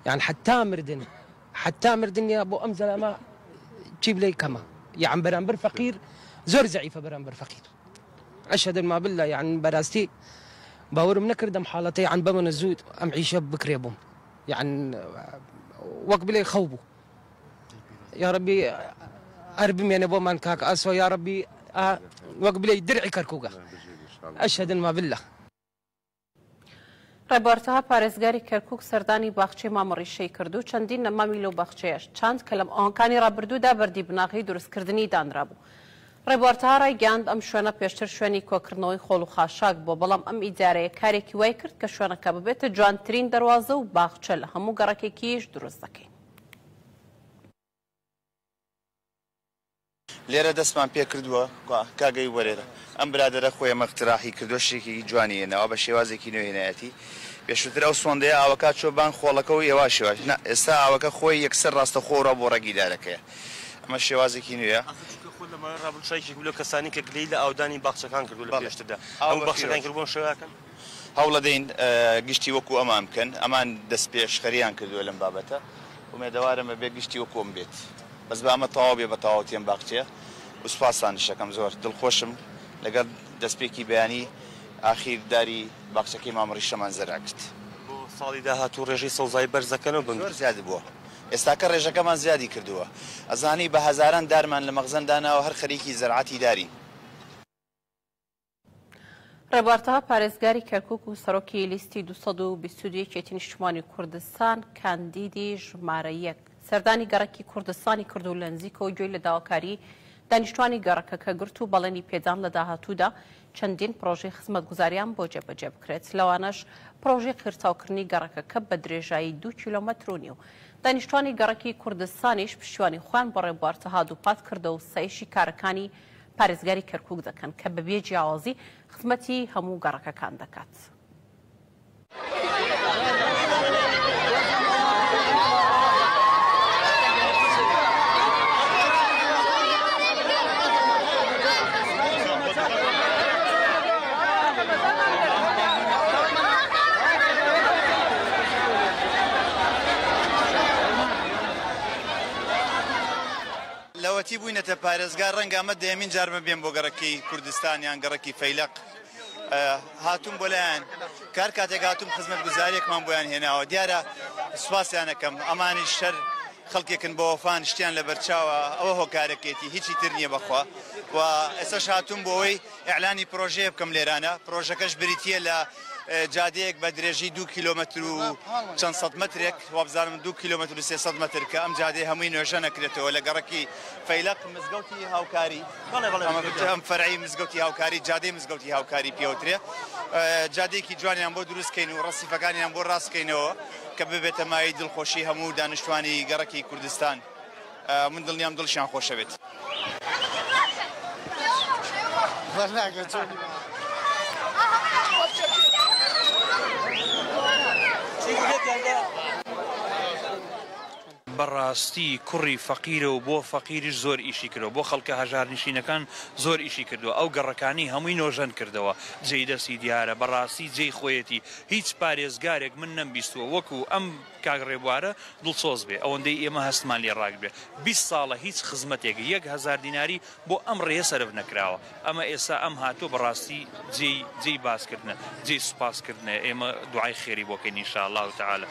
يعني حتى مردن يا أبو أمزل ما تجيب لي كما يعني برامبر فقير زور زعيفة برامبر فقير أشهد ما بالله يعني براستي باور منكر دم حالتي عن بمن الزود أم عيشة بكري أبوم يعني وقبلي خوبو يا ربي أربي من أبو من كاك أسوى يا ربي وقبلي درعي كركوكا أشهد ما بالله ڕێبوارتەها پارێزگاری کەرکووک سەردانی باخچەی مامەڕیشەی کردو چەندین نەمامی لەو باخچەیەش چەند کە لەم ئەوانکانی ڕابردوودا بەردی بناغی دروستکردنی دانرابوو. ڕێبوارتەها ڕایگەاند ئەم شوێنە پێشتر شوێنی کۆکردنەوەی خۆڵ و خاشاک بۆ بەڵام ئەم ئیجارەیە کارێکی وای کرد کە شوێنەکە ببێتە جوانترین دەواازە و باخچە لە هەموو گەڕەکێکیش دروست دەکەین. لێرە دەستمان پێ کردووە کاگەی وەرێرە ئەم برادرە خۆی مەختراحی کردو شتێکی جوانیێنەوە بە شێوازێکی نوێنایەتی پێشووتر ئەو سۆندەیە ئاوەکە چۆ بان خۆڵەکە و ئێوا شێواش ئێستا ئاوەکە خۆی یەکسەر ڕاستە خۆڕە بۆ ڕێگیدارەکەیە ئەمە شێوازێکی نوێە ڕابشایکی لە کەسانی کە گلەی لە ئاودانی باخچەکان کردو لە پێشتردا ئەو باخچەکان کردبوون شێواکەن هەوڵە دەین گشتی وەکو ئەمان بکەن ئەمان دەست پێشخەریان کردووە لەم بابەتە ومێدەوارمە بێ گشتی وەکۆم بێت بەس بە ئەمە تەواو بێ بە تەواوەتیان باخچەیە وسپاسانشەکەم زۆر دڵخۆشم لەگەڵ دەستپێکی بەیانی ئاخیرداری باخچەکەی مامەڕیشەمان زەرا کرد بۆ ساڵی داهاتوو ڕێژەی سەوزایی بەرزەکەنەوە بن زۆر زیاد بووە ئێستاکە ڕێژەکەمان زیادی کردووە ئەزانی بە هەزاران دارمان لە مەخزەنداناوە هەر خەریکی زەرعاتی دارین. ڕێبوارتەها پارێزگاری کەرکووک و سەرۆکی لیستی 222 کێتی نیشتیمانی کوردستان کاندیدی ژمارە 1 سەردانی گەڕەکی کوردستانی کرد و لە نزیکەوە گوێی لە داواکاری دانیشتوانی گەڕەکەکە گرت و بەڵێنی پێدان لە داهاتوودا چەندین پرۆژەی خزمەتگوزاریان بۆ جێبەجێ بکرێت لەوانەش پرۆژەی خرچاوکردنی گەڕەکەکە بە درێژایی 2 کیلۆمەتر و نیو دانیشتوانی گەڕەکی کوردستانیش پشتیوانی خۆیان بە ڕێبوارتەها دووپات کردە و سایشی کارەکانی پارێزگاری کەرکووک دەکەن کە بەبێ جیاوازی خزمەتی هەموو گەڕەکەکان دەکات. لەوەتی بووینەتە پارێزگار ڕەنگە ئەمە دەیەمین جارمە بێن بۆ گەڕەکی کوردستانیان گەڕەکی فەیلق هاتووم بۆ لایەن کار کاتێک هاتووم خزمەتگوزاریەکمان بۆیان هێناوە دیارە سوپاسیانەکەم ئەمانی شەر خەڵکێکن بۆ وەفان شتیان لە بەرچاوە ئەوە هۆکارەکێتی هیچی تر نییە بەخوا و ئێستاش هاتووم بۆەوەی ئەعلانی پرۆژەیە بکەم لێرانە پرۆژەکەش بریتیە لە جادەیەک بە درێژی 2 کیلۆمەتر و چەند سەد مەترێک وابزانم 2 کیلۆمەتر و 300 مەتر کە ئەم جادەی هەمووی نوێژە نەکرێتەوە لە گەڕەکی فەیلق مزگەوتی هاوکاری ئەم فەرعی مزگەوتی هاوکاری جادەی مزگەوتی هاوکاری پێوترێ جادەیەکی جوانیان بۆ دروستکەین و ڕەسیفەکانیان بۆ ڕاستکەینەوە کە ببێتە مای دڵخۆشی هەموو دانیشتوانی گەڕەکی کوردستان من دڵنیام دڵشیان خۆشە بێت. بەڕاستی کوڕی فەقیرە و بۆ فەقیریش زۆر ئیشی کردەوە بۆ خەڵکە هەژارنشینەکان زۆر ئیشی کردووە ئەو گەڕەکانی هەمووی نۆژەن کردەوە جێی دەستی دیارە بەڕاستی جێی خۆیەتی هیچ پارێزگارێک من نەمبیستووە وەکو ئەم کاگڕێبوارە دڵسۆز بێ ئەوەندەی ئێمە هەستمان لێ ڕاک بێ 20 ساڵە هیچ خزمەتێک 1000 دیناری بۆ ئەم ڕێە سەرف نەکراوە ئەمە ئێستا ئەم هاتووە بەڕاستی جێی باسکردنە جێی سوپاسکردنە ئێمە دوعای خێری بۆکەین ئینشاءالله تعالە.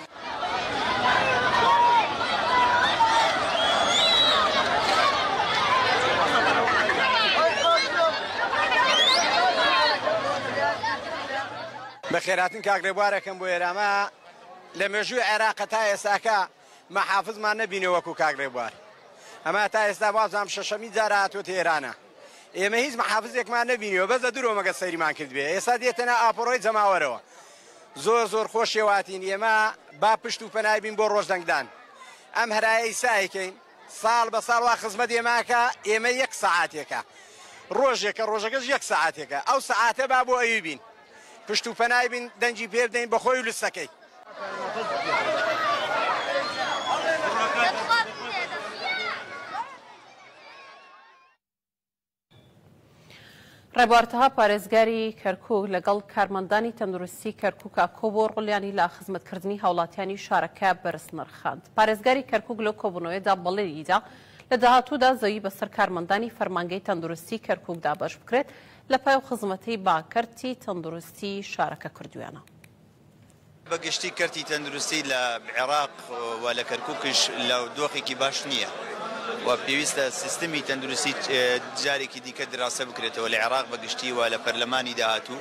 بەخێراتن کاگڕێبوارەکەم بۆ ئێرامە لە مێژووی عێراقە تا ئێستاکە مەحافزمان نەبینێ وەکو کاگڕێبوار ئەمە تا ئێستا بازام شەشەمی جارە هاتووە ئێرانە ئێمە هیچ محافزێکمان نبینیەوە بەس لە دوورۆمەگە سەیریمان کرد بێ ئێستا دێتەنە ئاپۆڕۆی جەماوەرەوە زۆر خۆشێواتین ئێمە با پشت و پەنای بین بۆ ڕۆژدەنگدان ئەم هەرایەی سایکەین ساڵ بە ساڵ وا خزمەت ئێماکە ئێمە 1 سەعاتێکە ڕۆژەکەش 1 سەعاتێکە ئەو سەعاتە با بۆ ئەوی بین پشت و پەنای بین دەنگی پێ بدەین بە خۆی و لستەکەی ڕێبوارتەها پارێزگاری کەرکووک لەگەڵ کارمەندانی تەندروستی کەرکووکە کۆبوو ڕۆڵیانی لە خزمەتکردنی هاوڵاتیانی شارەکە بەرز نرخاند. پارێزگاری کەرکووک لەو کۆبوونەوەیدا بەڵێنیدا لە داهاتوودا زەوی بەسەر کارمەندانی فەرمانگەی تەندروستی کەرکووکدا بەش بکرێت لە پای و خزمەتەی باکەرتی تەندروستی شارەکە کردویانە. بەگشتی کەرتی تەندروستی لە عێراق و لە کەرکووکش لە دۆخێکی باش نییە و پێویستە سیستمی تەندروستی جارێکی دیکە دراسە بکرێتەوە لە عێراق بەگشتی و لە پەرلەمانی داهاتوو.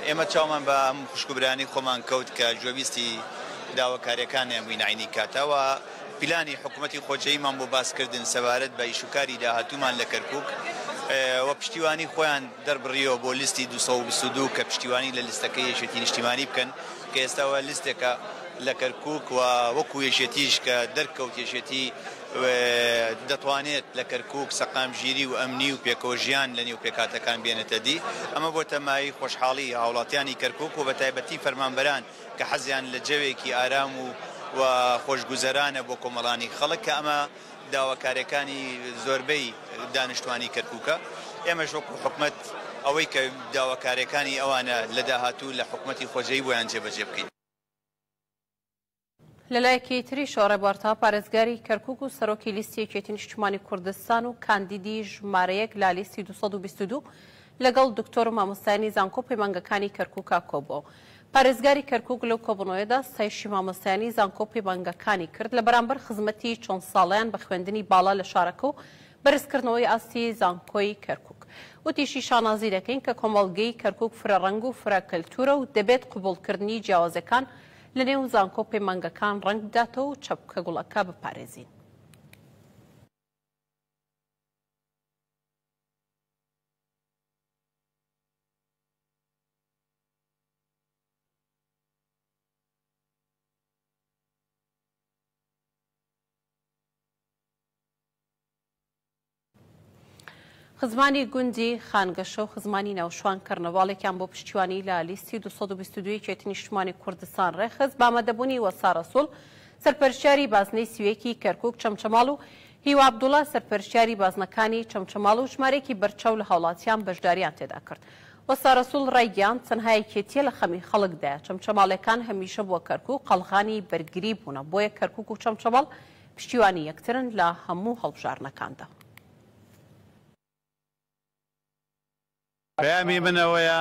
ئێمە چاومان بە ئەم خوشکبرانی خۆمان کەوت کە جوابیستی داواکاریەکانیان بووین عینی کاتەوە پلانی حکوومەتی خۆجەیمان بۆ باسکردن سەبارەت بە ئیشوکاری داهاتوومان لە کەرکووک و پشتیوانی خۆیان دەربڕیەوە بۆ لیستی 222 کە پشتیوانی لە لیستەکەی یەکێتی نیشتیمانی بکەن کە ئێستاوە لیستێکە لە کەرکووک و وەکو یەشێتیش کە دەرکەوت یەشێتی دەتوانێت لە کەرکووک سەقامگیری و ئەمنی و پێکەوەژیان لە نێو پێکاتەکان بێنێتە دی. ئەمە بۆ تەمای خۆشحاڵی هاوڵاتیانی کەرکووک و بە تایبەتی فەرمانبەران کە حەزیان لە جەوێکی ئارام و خۆشگوزەرانە بۆ کۆمەڵانی خەڵک کە ئەمە داواکاریەکانی زۆربەی دانیشتوانی کەرکووکە. ئێمەش وەکو حکومەت ئەوەی کە داواکاریەکانی ئەوانە لە داهاتوو لە حکومەتی خۆجەیی بۆیان جێبەجێ بکەین. لەلایەکی تری شۆڕێبوارتەها پارێزگاری کەرکووک و سەرۆکی لیستی یەکێتی نیشتیمانی کوردستان و کاندیدی ژمارەیەک لا لیستی 222 لەگەڵ دکتۆر و مامۆستایانی زانکۆ پەیمانگەکانی کەرکووکە کۆبووە. پارێزگاری کەرکووک لەو کۆبوونەوەیەدا ستایشی مامۆستایانی زانکۆ پەیمانگەکانی کرد لە بەرامبەر خزمەتی چۆن ساڵیان بە خوێندنی باڵا لە شارەکە و بەرزکردنەوەی ئاستی زانکۆی کەرکووک. وتیشی شانازی دەکەین کە کۆمەڵگەی کەرکووک فرەڕەنگ و فرەکەلتورە و دەبێت قبوڵکردنی جیاوازەکان لە نێو زانکۆ پەیمانگەکان ڕەنگ بداتەوە و چەپکە گوڵەکە بپارێزین. خزمانی گوندی خانگەشە و خزمانی ناوشوان کەرنەڤاڵێکیان بۆ پشتیوانی لە لیستی 222 یەکێتی نیشتیمانی کوردستان ڕێخست بامەدەبوونی وەسا ڕەسوڵ سەرپەرشتیاری بازنەی سوێکی کەرکووک چەمچەماڵ و هیوا عەبدوڵڵا سەرپەرشتیاری بازنەکانی چەمچەماڵ و ژمارەیەکی بەرچەو لە هاوڵاتیان بەشداریان تێدا کرد. وەسا ڕەسوڵ ڕایگەیاند تەنها یەکێتیە لە خەمی خەڵکدایە. چەمچەماڵەکان هەمیشە بۆ کەرکووک قەڵغانی بەرگری بوونە بۆیە کەرکووک و چەمچەماڵ پشتیوانی یەکترن لە هەموو هەڵبژارنەکاندا. پەیامی منەوەیە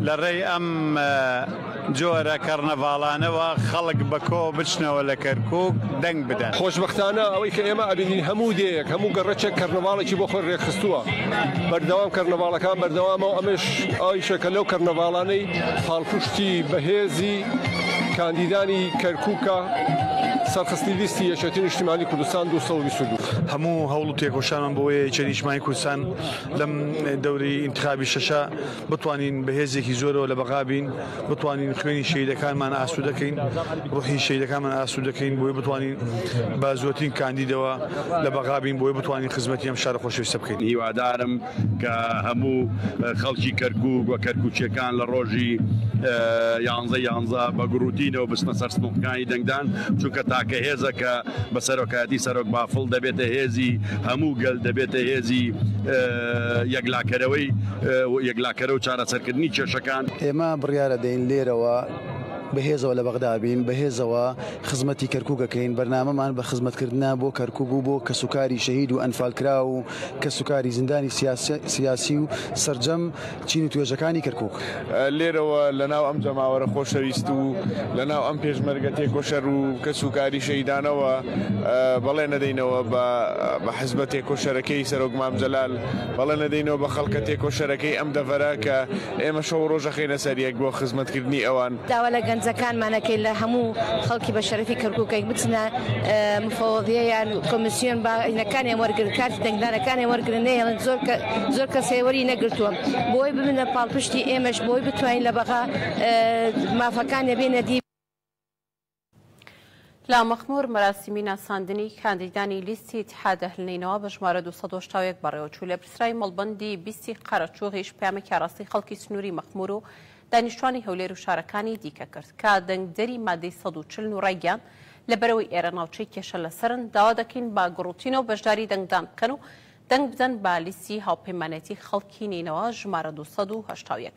لە ڕێی ئەم جۆرە کەرنەڤاڵانەوە خەڵک بەکۆ بچنەوە لە کەرکووک دەنگ بدەن. خۆشبەختانە ئەوەی کە ئێمە ئەبینین هەموو دەیەک هەموو گەڕەچێک کەرنەڤاڵێکی بۆ خۆی ڕێکخستووە بەردەوام کەرنەڤاڵەکان بەردەوامەوە ئەمەش ئەویشەکە لەو کەرنەڤاڵانەی پاڵپشتی بەهێزی کاندیدانی کەرکووکە سەرخستی لیستی یەکێتی نیشتیمانی کوردستان 222 هەموو هەوڵ و تێکۆشانمان بۆیە یەکێتی نیشتیمانی کوردستان لەم دەورەی ئینتخابی شەشە بتوانین بەهێزێکی زۆرەوە لە بەغابین بتوانین خوێنی شەهیدەکانمان ئاسوود دەکەین ڕوحی شەهیدەکانمان ئاسوود دەکەین بۆیە بتوانین بە زۆرترین کاندیدەوە لە بەغابین بۆیە بتوانین خزمەتی ئەم شارە خۆشەویستە بکەین. هیوادارم کە هەموو خەڵکی کەرکووک و کەرکووچیەکان لە ڕۆژی 11 بە گروتینەوە بستنە سەر سنووقەکانی دەنگدان چونکە تاکە هێزەکە بە سەرۆکایەتی سەرۆک بافڵ دەبێتە هێزی هەموو گەل دەبێتە هێزی یەکلاکەرە و چارەسەرکردنی کێشەکان. ئێمە بڕیارە دەین لێرەوە بەهێزەوە لە بەغدا بین بەهێزەوە خزمەتی کەرکووکەکەین بەرنامەمان بە خزمەتکردنا بۆ کەرکووک و بۆ کەسوکاری شەهید و ئەنفالکرا و کەسوکاری زیندانی سیاسی و سەرجەم چین و توێژەکانی کەرکووک. لێرەوە لەناو ئەم جەماوەرە خۆشەویست و لەناو ئەم پێشمەرگە تێکۆشەر و کەسوکاری شەهیدانەوە بەڵێ نەدەینەوە بە حزبە تێکۆشەرەکەی سەرۆک مامجەلال بەڵێ نەدەینەوە بە خەڵکە تێکۆشەرەکەی ئەم دەڤەرە کە ئێمە شەو ڕۆژە خێنە سەر یەک بۆ خزمەتکردنی ئەوان. دەنجەکانمانەکەی لە هەموو خەڵکی بە شەرەفی کەرکووکەی بچنە مفەوەضیە یان کۆمیسیۆن باینەکانیان وەرگرت کارتی دەنگدانەکانیان وەرگرن نەیەڵن زۆر کەس هێوەری نەگرتووە بۆی ببنە پاڵپشتی ئێمەش بۆی بتوانین لە بەغا مافەکانیان بێنە دی. لە مەخموور مەراسیمی ناساندنی کاندیدانی لیستی ئیتیحاد ئەهلنینەوە بە ژمارە 271 بەڕێوەچوو لە پرسرای مەڵبەندی 20 قەرەچوو هێش پامێکی ڕاستی خەڵکی سنووری مەخموور و دانیشتوانی هەولێر و شارەکانی دیکە کرد کە دەنگدەری مادەی 140 و ڕایگەیان لەبەرەوەی ئێرە ناوچەی کێشە لەسەرن داوا دەکەین با گڕوتینەوە بەشداری دەنگدان بکەن و دەنگ بدەن با لیستی هاوپەیمانەتی خەڵکی نینەوە ژمارە 281.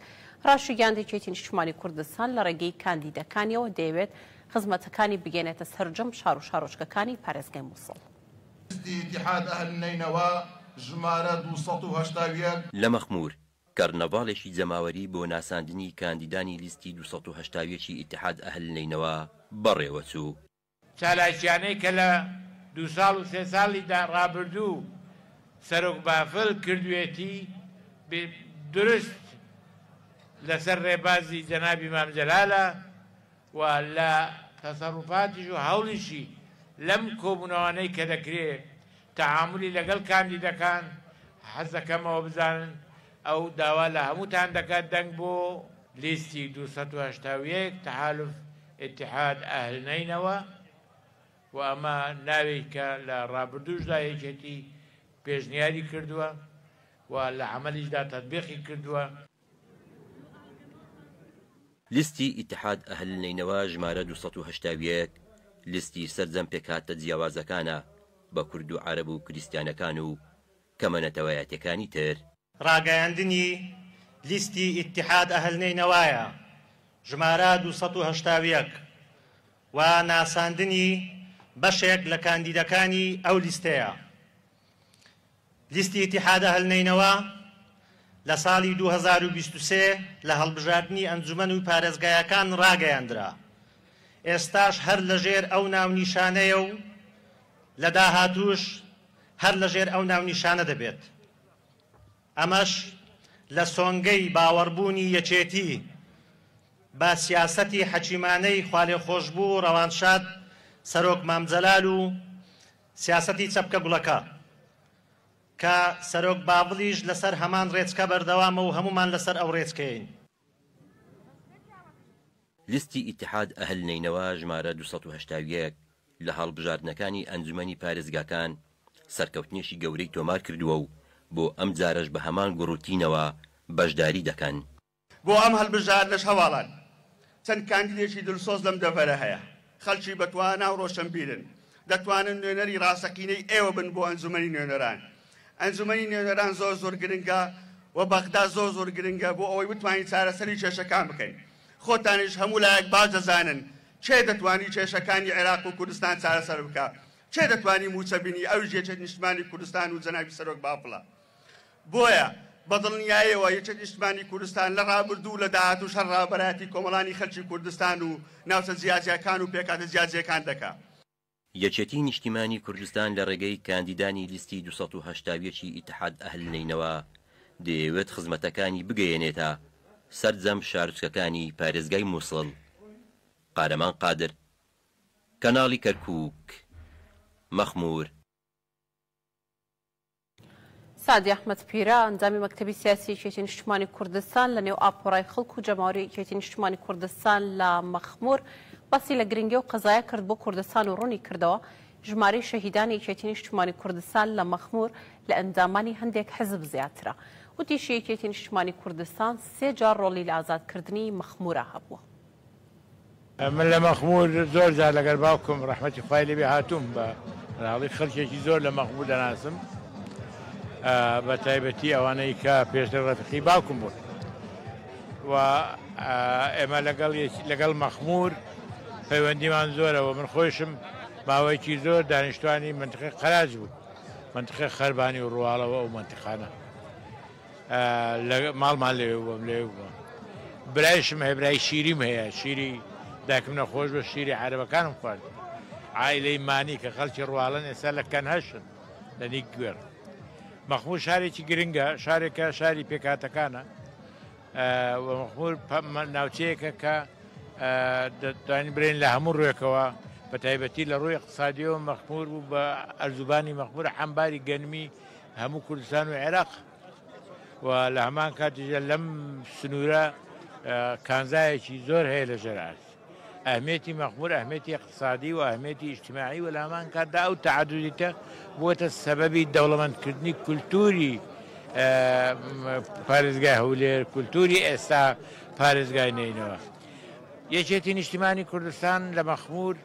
ڕاشی گیاندێکێتی نیشتیمانی کوردستان لە ڕێگەی کاندیدەکانیەوە دەیەوێت خزمەتەکانی بگەێنێتە سەرجەم شار و شارۆچکەکانی پارێزگای مووسڵ. ئیتیحاد ئەهلنینەوە ژمارە 281 لە مەخموور کەرنەڤاڵێکی جەماوەری بۆ ناساندنی کاندیدانی لیستی 281 ئیتیحاد ئەهلنینەوە بەڕێوەچوو. چالاکیانەی کە لە 2 ساڵ و 3 ساڵیدا ڕابردوو سەرۆک بافل کردوێتی درست لەسەر ڕێبازی جەنابی مام جەلالە و لە تەسەڕوفاتیش و هەوڵیشی لەم کۆبوونەوانەی کە دەکرێت تەعاملی لەگەڵ کاندیدەکان حەز دەکەمەوە بزانن ئەو داوا لە هەمووتان دەکات دەنگ بۆ لیستی 281 تەحالف ئیتیحاد ئەهلنینەوە و ئەمە ناوێک کە لە ڕابردووشدا یەکێتی پێشنیاری کردووە و لە عەمەلیشدا تەطبیقی کردووە. لیستی ئیتیحاد ئەهلنینەوە ژمارە 281 لیستی سەرجەم پێکهاتە جیاوازەکانە بە کورد و عەرەب و کریستیانەکان و کەمەنەتەوایەتەکانی تر. ڕاگەیاندنی لیستی ئیتیحاد ئەهلنینەوەیە ژمارە 281 و ناساندنی بەشێک لە کاندیدەکانی ئەو لیستەیە. لیستی ئیتیحاد ئەهلنینەوە لە ساڵی 2023 لە هەڵبژاردننی ئەنجومەن و پارێزگایەکان ڕاگەیاندرا. ئێستاش هەر لەژێر ئەو ناونیشانەیە و لە داهاتووش هەر لەژێر ئەو ناونیشانە دەبێت. ئەمەش لە سۆنگەی باوەڕبوونی یەکێتی با سیاسەتی حەکیمانەی خواڵێخۆشبوو ڕەوانشاد سەرۆک مامجەلال و سیاسەتی چەپکە گوڵەکە کە سەرۆک بابڵیش لەسەر هەمان ڕێچکە بەردەوامە و هەمومان لەسەر ئەو ڕێچکەین. لیستی ئیتیحاد ئەهلنینەوە ژمارە 281 لە هەڵبژاردنەکانی ئەنجومەنی پارێزگاکان سەرکەوتنیشی گەورەی تۆمار کردووە و بۆ ئەم جارەش بە هەمان گوڕوتینەوە بەشداری دەکەن. بۆ ئەم هەڵبژاردنەش هەواڵان چەند کاندیدێکی دڵسۆز لەم دەڤەرە هەیە. خەڵکی بەتوانە و ڕۆشنبیرن دەتوانن نوێنەری ڕاستەقینەی ئێوە بن بۆ ئەنجومەنی نوێنەران. ئەنجومەنی نوێنەران زۆر گرنگە و بەغدا زۆر گرنگە بۆ ئەوەی بتوانین چارەسەری کێشەکان بکەین. خۆتانیش هەموو لایەک باش دەزانن چێ دەتوانی کێشەکانی عێراق و کوردستان چارەسەر بکات، چێ دەتوانی موچەبینی ئەو یەکێتی نیشتیمانی کوردستان و جەنابی سەرۆک باپڵە. بۆیە بەدڵنیاییەوە یەکێتی نیشتیمانی کوردستان لە ڕابردوو لە داهاتوو شەڕ ڕابەراتی کۆمەڵانی خەڵکی کوردستان و ناوچە جیاجیەکان و پێکاتە جیاجیەکان دەکات. یەکێتی نیشتیمانی کوردستان لە ڕێگەی کاندیدانی لیستی 281 ئیتیحاد ئەهلنینەوە دەیەوێت خزمەتەکانی بگەیەنێتە سەرجەم شارچکەکانی پارێزگای مووسڵ، قارەمان قادر، کەناڵی کەرکووک، مەخموور. سادی ئەحمەد پیرە ئەنجامی مەکتەبی سیاسی یەکێتی نیشتیمانی کوردستان لە نێو ئاپۆڕای خەڵک و جەماوەری یەکێتی نیشتیمانی کوردستان لە مەخموور باسی لە گرنگی و قەزایە کرد بۆ کوردستان و ڕوونی کردەوە ژمارەی شەهیدانی یەکێتی نیشتیمانی کوردستان لە مەخموور لە ئەندامانی هەندێک حزب زیاترە. وتیشی یەکێتی نیشتیمانی کوردستان 3 جار ڕۆڵی لە ئازادکردنی مەخمورە هەبووە. من لە مەخموور زۆر جار لەگەڵ باوکم ڕەحمەتی خوای لێبێ هاتووم بە ڕاڵی خەڵکێکی زۆر لە مەخموور دەناسم بە تایبەتی ئەوانەی کە پێشتر ڕەفیقی باوکم بوون و ئێمە لەگەڵ مەخموور پەیوەندیمان زۆرەوە. من خۆشم ماوەیەکی زۆر دانیشتوانی منتقی قەراج بوو، منتقی خەربانی و ڕواڵەوە و منتقانە ماڵمان لێ بووم لێ بووە. برایشم هەیە، برای شیریم هەیە، شیری داکم نەخۆش بە شیری عەرەبەکانم خوارد. عایلەی مانی کە خەڵکی ڕواڵن ئێستا لە کەنهەشن لە نیک گوێر. مەخموور شارێکی گرنگە، شارێکە شاری پێکهاتەکانە و مەخموور ناوچەیەکە کە دەتوانین برێن لە هەموو ڕوێکەوە بە تایبەتی لە ڕووی اقتصادیەوە مەخمور بوو بە ئەرزوبانی مەخمورە حەمباری گەنمی هەموو کوردستان و عێراق و لە هەمان کاتیژە لەم سنوورە کانزایەکی زۆر هەیە لە ژێر ئەهمێتی مەخمور ئەهمێتی اقتصادی و ئەهمێتی اجتماعی و لە هەمان کاتدا ئەو تەعەدودیتە بووەتە سەبەبی دەوڵەمەندکردنی کولتوری پارێزگای هەولێر کولتوری ئێستا پارێزگای نینەوە. یەکێتی نیشتیمانی کوردستان لە مەخمور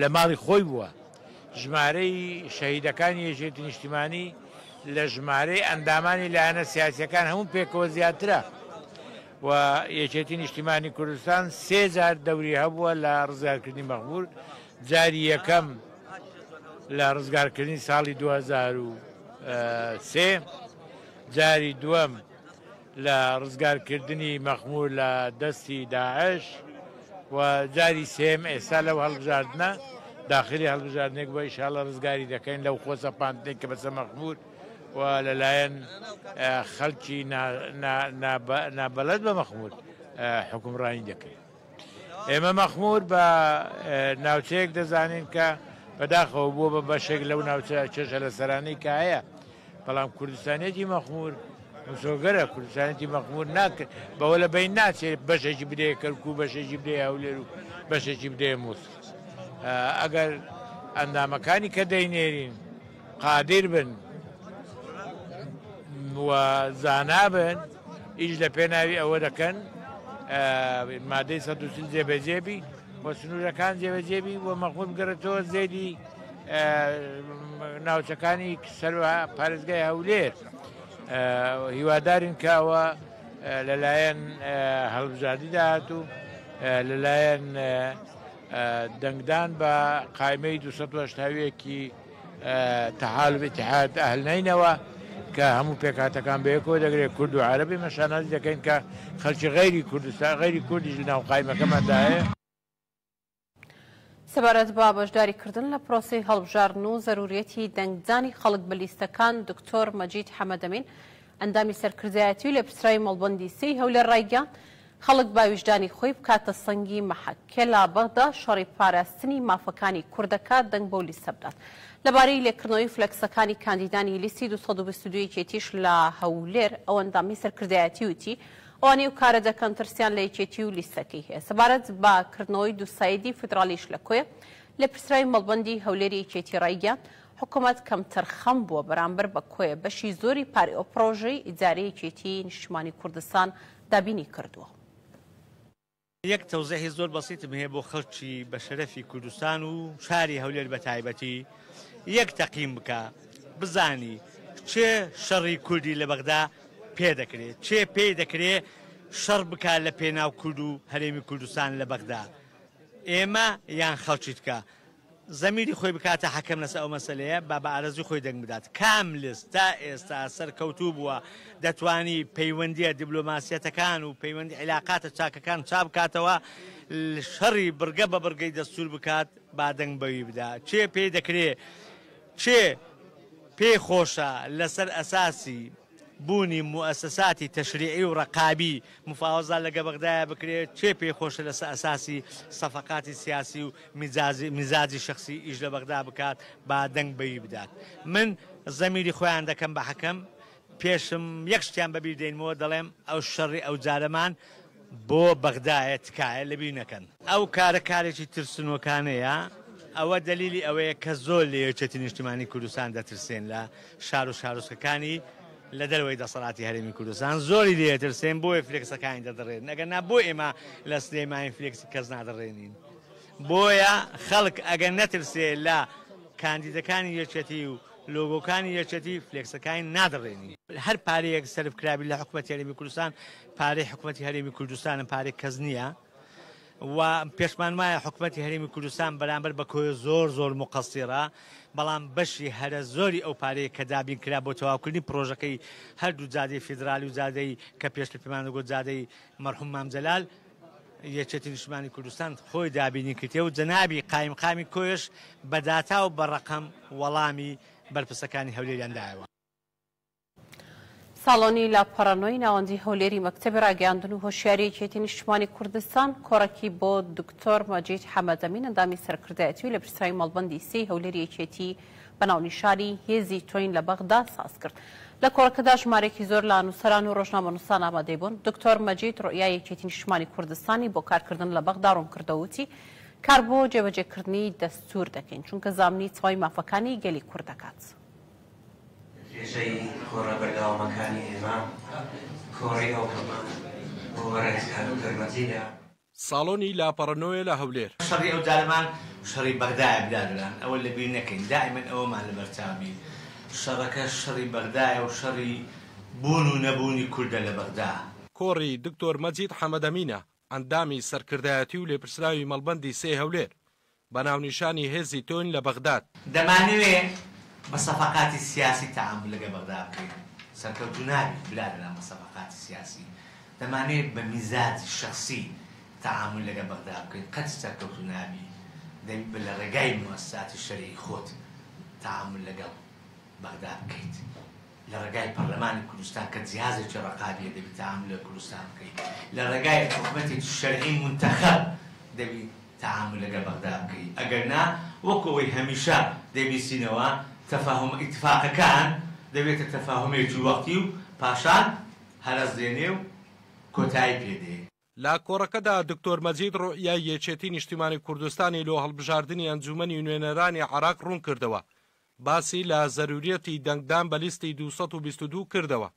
لە ماڵی خۆی بووە. ژمارەی شەهیدەکانی یەکێتی نیشتیمانی لە ژمارەی ئەندامانی لایەنە سیاسیەکان هەموو پێکەوە زیاترە و یەکێتی نیشتیمانی کوردستان 3000 دەوری هەبووە لە ڕزگارکردنی مەخمور جاری یەکەم لە ڕزگارکردنی ساڵی 2003 جاری دووەم لە ڕزگارکردنی مەخمور لە دەستی داعش و جاری سێم ئێستا لەو هەڵبژاردنە داخلی هەڵبژاردنێک بۆ ئیشاڵە ڕزگاری دەکەین لەو خۆسە پاندنێک کە بەسە مەخمور و لەلایەن خەڵکی نابەلەد بە مەخمور حکومڕانی دەکەین. ئێمە مەخمور بە ناوچەیەک دەزانین کە بەداخەوە بووە بە بەشێک لەو ناوچە چێشە لە سەرانەی کە هەیە بەڵام کوردستانێتی مەخمور مسۆگەرە کوردستانێتی مەخمور ناکرد بەوە لە بین ناچێت بەشێکی بدێ کەرکوو بەشێکی بدێ هەولێر و بەشێکی بدێ مووسڵ. ئەگەر ئەندامەکانی کە دەینێرین قادر بن و زانابن ئیش لە پێناوی ئەوە دەکەن مادەی 130 جێبەجێبی بۆ سنوورەکان جێبەجێبی بۆ مەخمور بگەڕێتەوە زێدی ناوچەکانی سەر پارێزگای هەولێر. هیوادارین کەوە لەلایەن هەڵبژاردی داهاتوو لەلایەن دەنگدان بە قایمەی 280 تەحالف ئیتیحاد ئەهلنینەوە کە هەموو پێکهاتەکان بەیەکەوە دەگرێت کورد و عەرەبی مەشانازی دەکەین کە خەڵکی غەیری کوردستان غەیری کوردیش لە ناو قایمەکەماندا هەیە. سەبارەت بە بەشداریکردن لە پرۆسەی هەڵبژاردن و زەروریەتی دەنگدانی خەڵک بە لیستەکان دکتۆر مەجید حەمەدەمین ئەندامی سەرکردایەتی و لە پرسرای مەڵبەندی سێی هەولێر ڕایگەیاند خەڵک باویژدانی خۆی بکاتە سەنگی مەحەک کە لە بەغدا شەڕی پاراستنی مافەکانی کوردەکە دەنگ بەو لیستە بدات. لەبارەی لێکردنەوەی فلەکسەکانی کاندیدانی لیستی 222 یەکێتیش لە هەولێر ئەو ئەندامی سەرکردایەتی وتی ئەوانەی و کارە دەکەن ترسیان لە یەکێتی و لیستەکەی هەیە. سەبارەت بەکردنەوەی دووسایدی فدرالیش لە کۆیە لە پرسرای مەڵبەندی هەولێری یەکێتی ڕایگەیاند حکوومەت کەمتر خەم بووە بەرامبەر بە کۆیە بەشی زۆری پارێ ئەو پرۆژەی ئیجارەی یەکێتی نیشتیمانی کوردستان دابینی کردووە. یەک تەوزیحی زۆر بەسیتم هەیە بۆ خەڵکی بە شەرەفی کوردستان و شاری هەولێر بە تایبەتی یەک تەقیم بکە بزانی چێ شەڕی کوردی لە بەغدا پێ دەکرێت چێ پێی دەکرێت شەڕ بکات لە پێناو کورد و هەرێمی کوردستان لە بەغدا ئێمە یان خەڵکی بکە زەمیری خۆی بکاتە حەکەم لەسەر ئەو مەسەلەیە با بە ئارەزوی خۆی دەنگ بدات کام لست تا ئێستا سەرکەوتوو بووە دەتوانی پەیوەندیە دیبلۆماسیەتەکان و پەیوەندی عیلاقاتە چاکەکان چاپ بکاتەوە شەڕی بڕگە بە بڕگەی دەستور بکات با دەنگ بەوی بدا چێ پێی دەکرێت چێ پێی خۆشە لەسەر ئەساسی بوونی مؤسساتی تەشریعی و ڕقابی مفاوەزات لەگە بەغدایە بکرێت چێ پێی خۆشە لەسەر ئەساسی سەفەقاتی سیاسی و میزاجی شخصی ئیش لە بەغدا بکات با دەنگ بەوی بدات. من زەمیری خۆیان دەکەم بە حەکەم پێشم یەک شتیان بەبیر دێنمەوە دەڵێم ئەو شەڕی ئەو جارەمان بۆ بەغدایە تکایە لەبیر نەکەن. ئەو کارە کارێکی ترسنوەکانەیە ئەوە دلیلی ئەوەیە کە زۆر لە یەکێتی نیشتیمانی کوردستان دەترسێن لە شار و شارۆچکەکانی لە دەروەی دەسەڵاتی هەرێمی کوردستان زۆری لێترسێن بۆیە فلێکسەکانی دەدەڕێن ئەگەر نا بۆ ئێمە لە سلێمانی فلێکسی کەس نادەڕێنین بۆیە خەڵک ئەگەر نەترسێ لە کاندیدەکانی یەکێتی و لۆگۆکانی یەکێتی فلێکسەکانی نادەڕێنی هەر پارەیەک سەرفکرابی لە حکوومەتی هەرێمی کوردستان پارەی حکوومەتی هەرێمی کوردستانە پارێک کەس نییە و پێشمان وایە حکوومەتی هەرێمی کوردستان بەرامبەر بە کۆی زۆر مقەسیرە بەڵام بەشی هەرە زۆری ئەو پارەیە کە دابین کرا بۆ تەواوکردنی پرۆژەکەی هەردوو جادەی فیدرالی و جادەی کە پێش پێمان دەگوت جادەی مەرحوم مامجەلال یەکێتی نیشتیمانی کوردستان خۆی دابینی کردێ و جەنابی قایمقامی کۆیش بە داتا و بە ڕەقەم وەڵامی بەرپرسەکانی هەولێریان دایەوە. ساڵۆنی لاپەڕەنۆی ناوەندی هەولێری مەکتەبی ڕاگەیاندن و هۆشیاری یەکێتی نیشتیمانی کوردستان کۆڕەکی بۆ دکتۆر مەجید حەمەدەمین ئەندامی سەرکردایەتی و لە پرسراوی مەڵبەندی سێی هەولێری یەکێتی بەناونیشانی هێزی تۆین لە بەغدا ساز کرد. لە کۆڕەکەدا ژمارێکی زۆر لە نووسەران و ڕۆژنامەنووسان ئامادەی بوون. دکتۆر مەجید ڕۆیای یەکێتی نیشتیمانی کوردستانی بۆ کارکردن لە بەغدا ڕوون کردەوتی کار بۆ جێبەجێکردنی دەستور دەکەین چونکە زامنی چوای مافەکانی گەلی کوورد دەکات. ێژەی کۆڕە بەرداوامەکانی ئێمە کۆڕی ئەو هەمان بۆ وەرەکان و گەرمەتیدا ساڵۆنی لاپەڕەنۆیە لە هەولێر. شەڕی ئەو جارەمان شەڕی بەغدایە برادران، ئەوە لەبیر نەکەین، دائیمەن ئەوەمان لەبەرچاوی. شەڕەکە شەڕی بەغدایە و شەڕی بوون و نەبوونی کوردە لە بەغدا. کۆڕی دکتۆر مەجید حەمەدەمینە ئەندامی سەرکردایەتی و لێپرسراوی مەڵبەندی سێ هەولێر بەناونیشانی هێزی تۆین لە بەغداد. دەمانەوێت بە سەفەقاتی سیاسی تەعامل لەگە بەغدا بکەین. سەرکەوتوو نابی برادران بە سەفەقاتی سیاسی. دەمانەوێت بە میزاجی شەخسی تەعامل لەگە بەغدا بکەین. قەت سەرکەوتوو نابی. دەبێت لە ڕێگای موەسساتی شەرعی خۆت تەعامل لەگەڵ بەغدا بکەیت. لە ڕێگای پەرلەمانی کوردستان کە جیهازێکی ڕقابیە دەبێت تەعامل لە کوردستان بکەیت. لە ڕێگای حکومەتێکی شەرعی منتەخەب دەبێت تەعامل لەگە بەغدا بکەیت. ئەگەر نا وەکەوەی هەمیشە دەبیستینەوە تەفاهم ئیتفاقەکان دەبێتە تەفاهمێکی وەقتی و پاشان هەرەز دێنێ و کۆتایی پێدێ. لە کۆڕەکەدا دکتۆر مەجید ڕۆیای یەکێتی نیشتیمانی کوردستانی لۆ هەڵبژاردننی ئەنجومەنی نوێنەرانی عێراق ڕوون کردەوە. باسی لە زەروریەتی دەنگدان بە لیستی 222 کردەوە.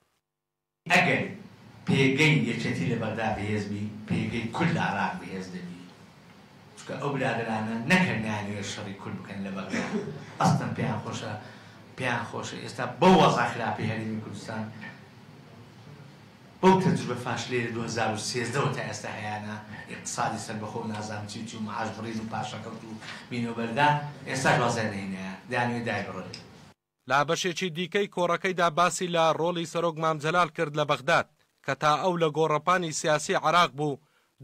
ئەگەر پێگەی یەکێتی لە بەغدا بەهێزبی پێگەی کورد لە عێراق بەهێز دەبی. چونکە ئەو برادرانە نەکردیانوێت شەڕی کورد بکەن لە بەغدا. ئەستن پێیان خۆشە ئێستا بەو وەزع خراپی هەرێمی کوردستان بەو تەجروبە فاشلەیە لە 2013 تا ئێستا هەیەە ئیقتصادی سەربەخۆ و نازانم چی و معاش بڕین و پاشەکەوت و بینۆبەردا ئێستا وازای نهێنەیە دانوێت دای بڕێت. لا بەشێکی دیکەی کۆڕەکەیدا باسی لە ڕۆڵی سەرۆک مامجەلال کرد لە بەغداد کە تا ئەو لە گۆڕەپانی سیاسی عێراق بوو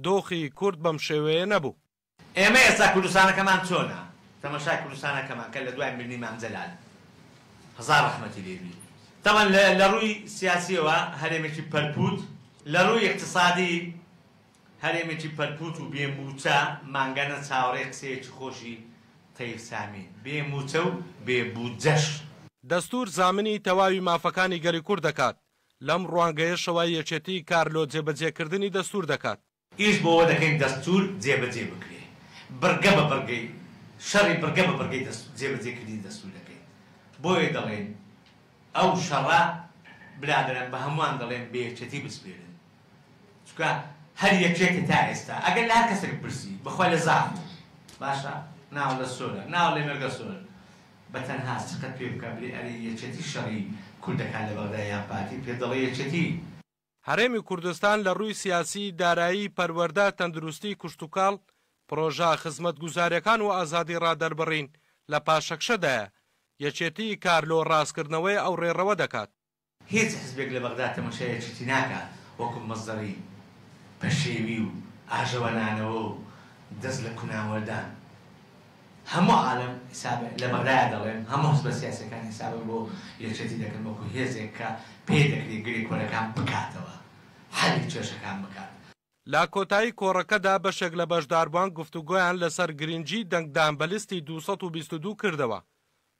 دۆخی کورد بەم شێوەیە نەبوو. ئێمە ئێستا کوردستانەکەمان چۆنە؟ تەماشای کوردستانەکەمان کە لە دوای مردنی مامجەلال هەزار ڕەحمەتی لێبی. تەمان لە ڕووی سیاسیەوە هەرێمێکی پەرپوت، لە ڕووی اقتصادی هەرێمێکی پەرپوت و بێموچە مانگەنە چاوەڕێی قسەیەکی خۆشی تەیب سامی بێموچە و بێبوجەش. دەستور زامنی تەواوی مافەکانی گەلی کوورد دەکات. لەم ڕوانگەیەشەوە یەکێتی کارلۆ جێبەجێکردنی دەستور دەکات. ئیش بۆەوە دەکەین دەستور جێبەجێ بکرێ. بڕگە بە بڕگەی شەڕی بڕگە بە بڕگەی جێبەجێکردنی دەستور دەکەین. بۆیە دەڵێن ئەو شەڕە برادران بە هەمووان دەڵێن بێچەتی بسپێرن. چونکە هەر یەکێکە تا ئێستا ئەگەر لە هەر کەسێک پرسی بەخوای لە زاخ باشە ناو لە سۆرە ناو لێ مێرگە سۆر بەتەنها سقەت پێ بکە بڵێ ئەرێ یەکێتی شەڕی کوردەکان لە بەغدا یان پارتی پێ دەڵێ یەکێتی. هەرێمی کوردستان لە ڕووی سیاسی دارایی پەروەردە تەندروستی کوشتتوکاڵ پرۆژە خزمەتگوزاریەکان و ئازادی ڕادەربڕین لە پاشەکشەدایە یەکێتی کارلۆ ڕاستکردنەوەی ئەو ڕێڕەوە دەکات. هیچ حزبێک لە بەغدا تەماشایەکی ناکات وەکو مەزدەری پەشێوی و ئاژەوەنانەوە و دەست لە کوناوەدان. هەموو عالم حسابە لە بەغدایە دەڵێن هەموو حزبە سیاسەکان حسابە بۆ یەکێتی دەکەن وەکو هێزێک کە پێ دەکرێت گری کۆرەکان بکاتەوە حەلی کێشەکان بکات. لا کۆتایی کۆڕەکەدا بەشێک لە بەشداربوان گفتوگۆیان لەسەر گرنگی دەنگدان بە لیستی 222 کردەوە.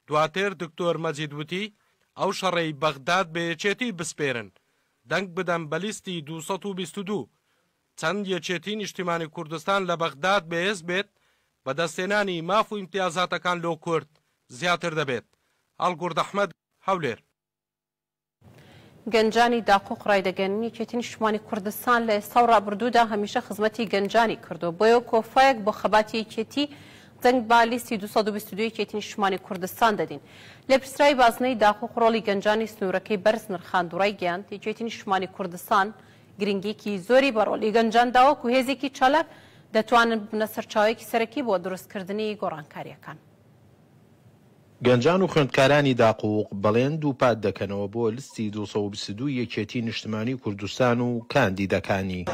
دواتر دکتۆر مەجید وتی ئەو شەڕەی بەغداد بە یەکێتی بسپێرن دەنگ بدەن بە لیستی 222 چەند یەکێتی نیشتیمانی کوردستان لە بەغداد بەهێز بێت بەدەستێنانی ماف و ئیمتیازاتەکان لۆ کورد زیاتر دەبێت. هەڵگورد ئەحمەد هەولێر. گەنجانی داقوق ڕایدەگەننی یەکێتی نیشتیمانی کوردستان لە ئێستا و ڕابردوودا هەمیشە خزمەتی گەنجانی کردو بۆیە کۆفایەک بۆ خەباتی یەکێتی دەنگ با لیستی 222 یەکێتی نیشتیمانی کوردستان دەدین. لە پرسراوی بازنەی داقوق ڕۆڵی گەنجانی سنوورەکەی بەرز نرخاندوڕای گەیاند یەکێتی نیشتیمانی کوردستان گرنگێکی زۆری بە ڕۆڵی گەنجان داوە و هێزێکی چالاک دەتوانن بنە سەرچاوەیەکی سەرەکی بۆ دروستکردنی گۆڕانکاریەکان. گەنجان و خوێندکارانی داقوق بەڵێن دووپات دەکەنەوە بۆ لیستی 222 یەکێتی نیشتیمانی کوردستان و کاندیدەکانی.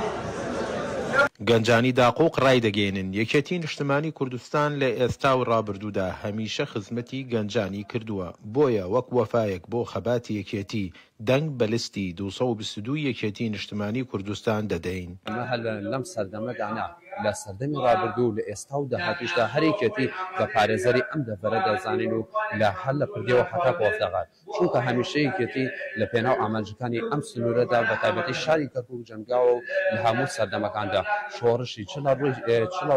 گەنجانی داقوق ڕایدەگەێنن یەکێتی نیشتیمانی کوردستان لە ئێستا و ڕابردوودا هەمیشە خزمەتی گەنجانی کردووە بۆیە وەک وەفایەک بۆ خەباتی یەکێتی دەنگ بە لیستی 222 یەکێتی نیشتیمانی کوردستان دەدەین. ئەمە هەر لەم سەردەمەدانا لە سەردەمی ڕابردوو لە ئێستا و داهاتووشدا هەرێکێتی بە پارێزەری ئەم دەڤەرە دەزانین و لە هەر لە پردیەوە حتا پۆفتەغات چونکە هەمیشەیەکێتی لە پێناو ئامانجەکانی ئەم سنوورەدا بە تایبەتی شاری کەرکووک جەنگاوە و لە هەموو سەردەمەکاندا شۆڕشی چ لە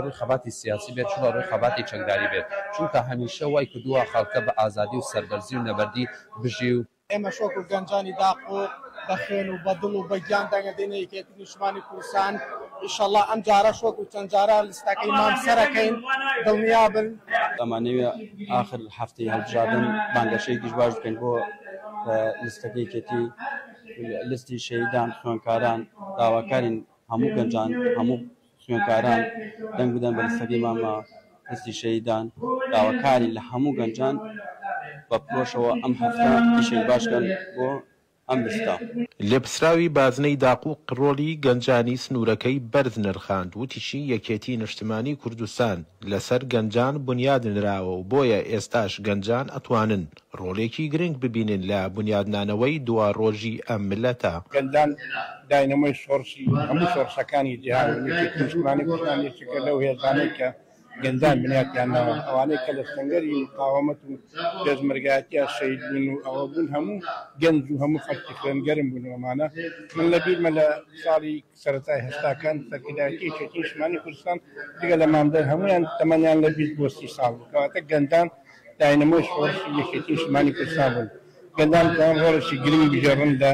ڕووی خەباتی سیاسی بێت چ لە ڕووی خەباتی چەکداری بێت چونکە هەمیشە وای کردووە خەڵکە بە ئازادی و سەربەرزی و نەبەردی بژی و ئێمە شۆک و گەنجانی داقۆ بە خوێن و بە دڵ و بە گیان دەنگەدێنە یەکێتی نیشتیمانی کوردستان ئینشەڵڵا ئەم جارە شۆک و چەند جارە لیستەکەی مام سەرەکەین دڵنیابن. ئەمانەوێ ئاخر هەفتەی هەڵبژاردن بانگەشەیەکیش باش بکەین بۆ لیستەکەی یەکێتی لیستی شەهیدان خوێندکاران داواکارین هەموو گەنجان هەموو خوێندکاران دەنگ بدەن بە لیستەکەی مامە لیستی شەهیدان داواکاری لە هەموو گەنجان بە پرۆشەوە ئەم هەفتە پیشەی باشکەن بۆ ئەم لیستە. لە پسراوی بازنەی داقوق ڕۆلی گەنجانی سنوورەکەی بەرز نرخاند وتیشی یەکێتی نیشتیمانی کوردستان لەسەر گەنجان بنیادنراوە و بۆیە ئێستاش گەنجان ئەتوانن ڕۆڵێکی گرنگ ببینن لە بنیادنانەوەی دوا ڕۆژی ئەم ملەتە. گەنجان داینەمەی سۆرسی هەموو سۆرسەکانی جیهان یەکێتی نیشتیمانی کوردستان یەکێکە لەو هێزانەی کە گەنجان بنیاتیانەوە ئەوانەی کە لە سەنگەری مقاومەت و پێشمەرگایەتیە شەهید بوون و ئەوە بوون هەموو گەنج و هەموو خەڵکی خوێنگەرم بوون ئەمانە من لەبیرمە لە ساڵی سەرەتای هەستاکان سەرکردایەتی یەکێتی نیشتیمانی کوردستان دیگە لە مامدەر هەمویان تەمەنیان لە 20 بۆ 30 ساڵ بوو کەواتە گەنجان داینەمەی سۆرسی یەکێتی نیشتیمانی کوردستان بوون گەنجان دەیان ڕۆڵێکی گرنگ بژێڕن لە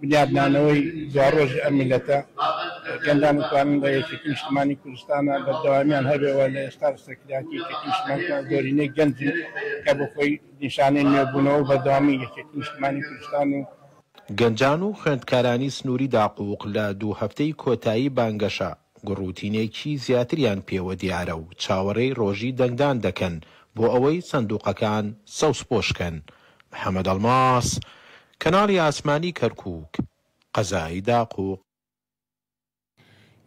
بنیادنانەوەی دواڕۆژ ئەم میلەتە گەنجان دەتوانن لە یەکێتی نیشتیمانی کوردستانە بەردەوامیان هەبێەوە لە ئێستا سەرکردایەتی یەکێتی نیشتیمانی زۆرینەی گەنجی کە بۆ خۆی نیشانەی نوێبوونەوە بەردەوامی یەکێتی نیشتیمانی کوردستان و گەنجان و خوێندکارانی سنووری داقوق لە دوو هەفتەی کۆتایی بانگەشە گڕوتینێکی زیاتریان پێوە دیارە و چاوەڕێی ڕۆژی دەنگدان دەکەن بۆ ئەوەی سندوقەکان سەوس پۆشکەن. محەممەد ئەڵماس کەناڵی ئاسمانی کەرکووک قەزایی داقوق.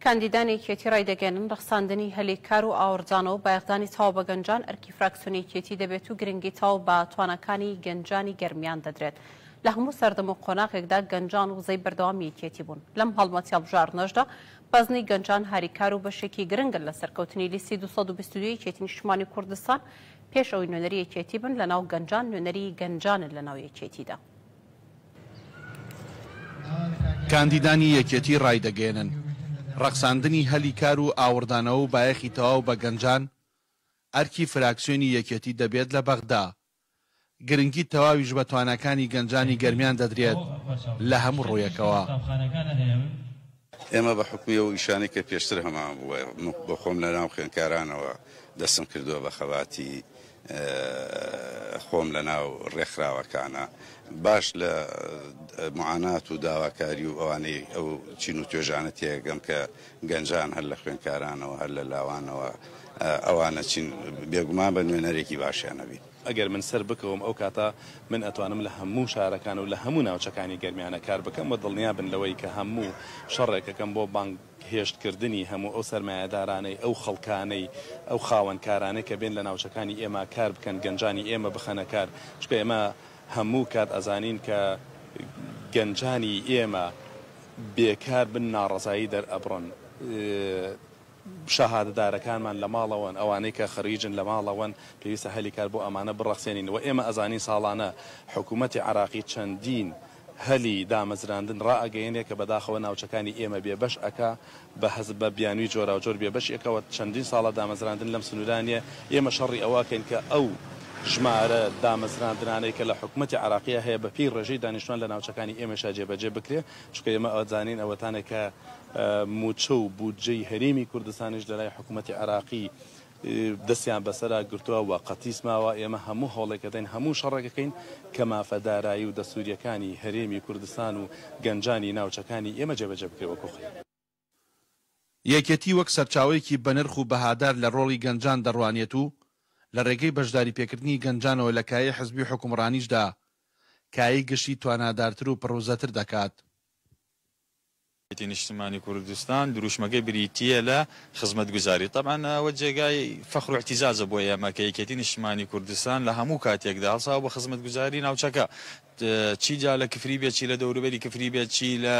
کاندیدانێکێتی ڕایدەگەێنن ڕەخساندنی هەلێکار و ئاوردانەوە بایەخدانی تاو بە گەنجان ئەرکی فراکسیۆنێکێتی دەبێت و گرنگی تاو بە توانەکانی گەنجانی گەرمیان دەدرێت. لە هەموو سەردەم و قۆناغێکدا گەنجان وزەی بەردەوامی یەکێتی بوون. لەم هەڵمەتی هەڵبژاردنەشدا بەزنی گەنجان هاریکار و بەشێکی گرنگن لە سەرکەوتنی لیستی 222 یەکێتی نیشتیمانی کوردستان پێش ئەوەی نوێنەری یەکێتی بن لە ناو گەنجان نوێنەری گەنجانن لە ناو یەکێتیدا. کاندیدانی یەکێتی ڕایدەگەێنن ڕەخساندنی هەلیکار و ئاوردانەوە و بایەخی تەواو بە گەنجان ئەرکی فراکسیۆنی یەکێتی دەبێت لە بەغدا گرنگی تەواویش بە توانەکانی گەنجانی گەرمیان دەدرێت لە هەموو ڕوویەکەوە. ئێمە بە حکومی و ئیشانی کە پێشتر هەمان بووە بۆ خۆم لە ناو خوێندکارانەوە دەستم کردووە بە خەباتی خۆم لە ناو ڕێکخراوەکانە باش لە معانات و داواکاری و ئەوانەی ئەو چین و توێژانە تێگەم کە گەنجان هەر لە خوێندکارانەوە هەر لە لاوانەوە ئەوانە چین بێگومان بە نوێنەرێکی باشیانەبی. ئەگەر من سەر بکەوم ئەو کاتە من ئەتوانم لە هەموو شارەکان و لە هەموو ناوچەکانی گەرمیانە کار بکەم و دڵنیا بن لەوەی کە هەموو شەڕێکەکەم بۆ بانگ هێشتکردنی هەموو ئەو سەرمایه‌دارانەی ئەو خەڵکانەی ئەو خاوەنکارانەی کە بێن لە ناوچەکانی ئێمە کار بکەن گەنجانی ئێمە بخەنە کار چکە ئێمە هەموو کات ئەزانین کە گەنجانی ئێمە بێکار بن ناڕەزایی دەرئەبڕن شەهادەدارەکانمان لە ماڵەوەن ئەوانەی کە خەریجن لە ماڵەوەن پێویستە هەلیکار بۆ ئەمانە بڕەخسێنین و ئێمە ئەزانین ساڵانە حکوومەتی عراقی چەندین هەلی دامەزراندن ڕائەگەیەنێ کە بەداخەوە ناوچەکانی ئێمە بێبەش ئەکا بە حەزب بە بیانووی جۆرا و جۆر بێبەش ئەکەوە چەندین ساڵە دامەزراندن لەم سنوورانیە ئێمە شەڕی ئەواکەین کە ئەو ژمارە دامەزراندنانەی کە لە حکوومەتی عراقیە هەیە بە پێی ڕێژەی دانیشتوان لە ناوچەکانی ئێمەشا جێبەجێ بکرێ چکە ئێمە ئەوەزانین ئەوەتانێک کە موچە و بودجەی هەرێمی کوردستانیش لەلای حکوومەتی عراقی دەستیان بەسەرا گرتووە و قەتیسماوە ئێمە هەموو هەوڵێک دەین هەموو شەڕێکەکەین کە مافەدارایی و دەسووریەکانی هەرێمی کوردستان و گەنجانی ناوچەکانی ئێمە جێبەجێ بکرێەوە خۆی. یەکێتی وەک سەرچاوەیەکی بەنرخ و بەهادار لە ڕۆڵی گەنجان دەڕوانێت و لە ڕێگەی بەشداری پێکردنی گەنجانەوە لە کایە حزبی حکومڕانیشدا کایی گشتی توانادارتر و پڕۆزەتر دەکات. نیشتیمانی کوردستان دروشمەکەی بریتیە لە خزمەتگوزاری طبعا ئەوە جێگای فەخر و احتیزازە بۆ ئێمە کە یەکێتی نیشتیمانی کوردستان لە هەموو کاتێکدا هەڵساوە بە خزمەتگوزاری ناوچەکە چی جا لە کفری بێت چی لە دەوروبەری کفری بێت چی لە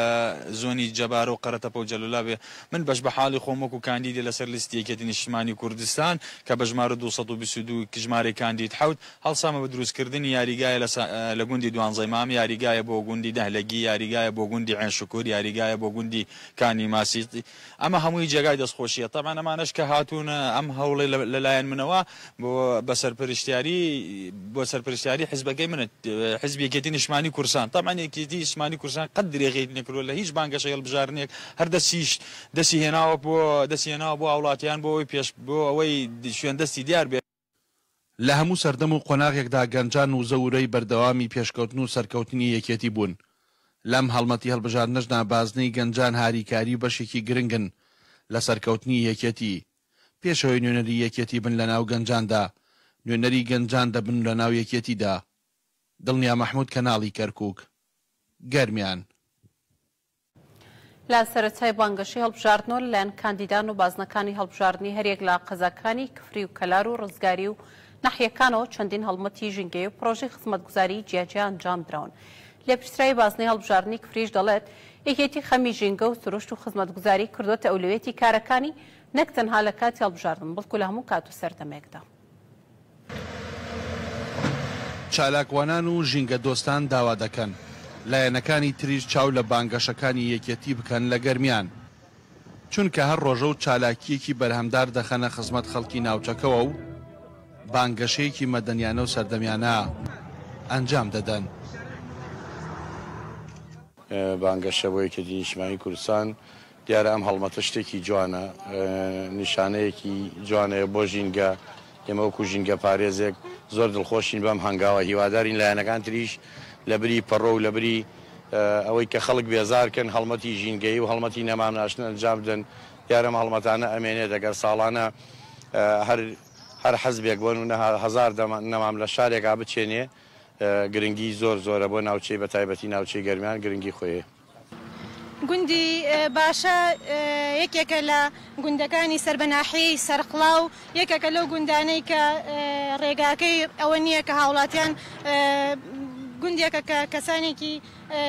زۆنی جەبار و قەرەتەپە و جەلولا بێ من بەش بە حاڵی خۆم وەکو کاندیدی لەسەر لیستی یەکێتی نیشتیمانی کوردستان کە بە ژمارە 222 ژمارەی کاندید حەوت هەڵسامە بە دروستکردنی یاریگایە لە گوندی دوانزەی مام یاریگایە بۆ گوندی دەهلەگی یاریگایە بۆ گوندی عێنشکوور یاریگایە بۆ گوندی کانی ماسیتی ئەمە هەمووی جێگای دەستخۆشیە تەمان ئەمانەش کە هاتوون ئەم هەوڵی لەلایەن منەوە بۆ سەرپەرشتیاری حیزبەکەی منت حزبی یەکێتی نیشتیمانی کوردستان تەمان یەکێتی نیشتیمانی کوردستان قەت درێغی نەکردووە لە هیچ بانگەشە هەڵبژارنێک هەر دەستی هێناوە بۆ هاوڵاتیان بۆ ئەوەی پێش بۆ ئەوەی شوێن دەستی دیار بێت لە هەموو سەردەم و قۆناغێکدا گەنجان و زەورەی بەردەوامی پێشکەوتن و سەرکەوتنی یەکێتی بوون لەم هەڵمەتی هەڵبژاردنەشدا بازنەی گەنجان هاریکاری بەشێکی گرنگن لە سەرکەوتنی یەکێتی پێشەوەی نوێنەری یەکێتی بن لە ناو گەنجاندا نوێنەری گەنجان دەبن لە ناو یەکێتیدا دڵنیا مەحموود کەناڵی کەرکووک گەرمیان لە سەرەتای بانگەشەی هەڵبژاردنەوە لەلایەن کاندیدان و بازنەکانی هەڵبژاردننی هەرێک لە قەزاکانی کفری و کەلار و ڕزگاری و ناحیەکانەوە چەندین هەڵمەتی ژینگەی و پرۆژەی خزمەتگوزاری جیاجیا ئەنجام درراون لێپرسرای بازنەی هەڵبژاردننی کفریش دەڵێت یەکێتی خەمی ژینگە و سروشت و خزمەتگوزاری کردوتە ئەولوێتی کارەکانی نەک تەنها لە کاتی هەڵبژاردن بەڵکو لە هەموو کات و سەردەمێکدا چالاکوانان و ژینگە دۆستان داوا دەکەن لایەنەکانی تریش چاو لە بانگەشەکانی یەکێتی بکەن لە گەرمیان چونکە هەر ڕۆژە و چالاکیەکی بەرهەمدار دەخەنە خزمەت خەڵکی ناوچەکەوە و بانگەشەیەکی مەدەنیانە و سەردەمیانە ئەنجام دەدەن بانگەشە بۆ یەکێتی نیشتیمانی کوردستان دیارە ئەم هەڵمەتە شتێکی جوانە نیشانەیەکی جوانەیە بۆ ژینگە ئێمە وەکو ژینگە پارێزێک زۆر دڵخۆشین بەم هەنگاوە هیوادارین لایەنەکان تریش لە بری پەڕۆ و لە بری ئەوەی کە خەڵک بێزارکەن هەڵمەتی ژینگەی و هەڵمەتی نەمامناشتن ئەنجام بدەن دیارەم هەڵمەتانە ئەمێنێت ئەگەر ساڵانە هەر حەزبێک بۆن و هەزار نەمام لە شارێکا بچێنێ گرنگی زۆر زۆرە بۆ ناوچەی بە تایبەتی ناوچەی گەرمیان گرنگی خۆیە گوندی باشە یەکێکە لە گوندەکانی سەربەناحی سەرقڵاو یەکێکە لەو گوندانەی کە ڕێگاکەی ئەوە نییە کە هاوڵاتیان گوندێکە کە کەسانێکی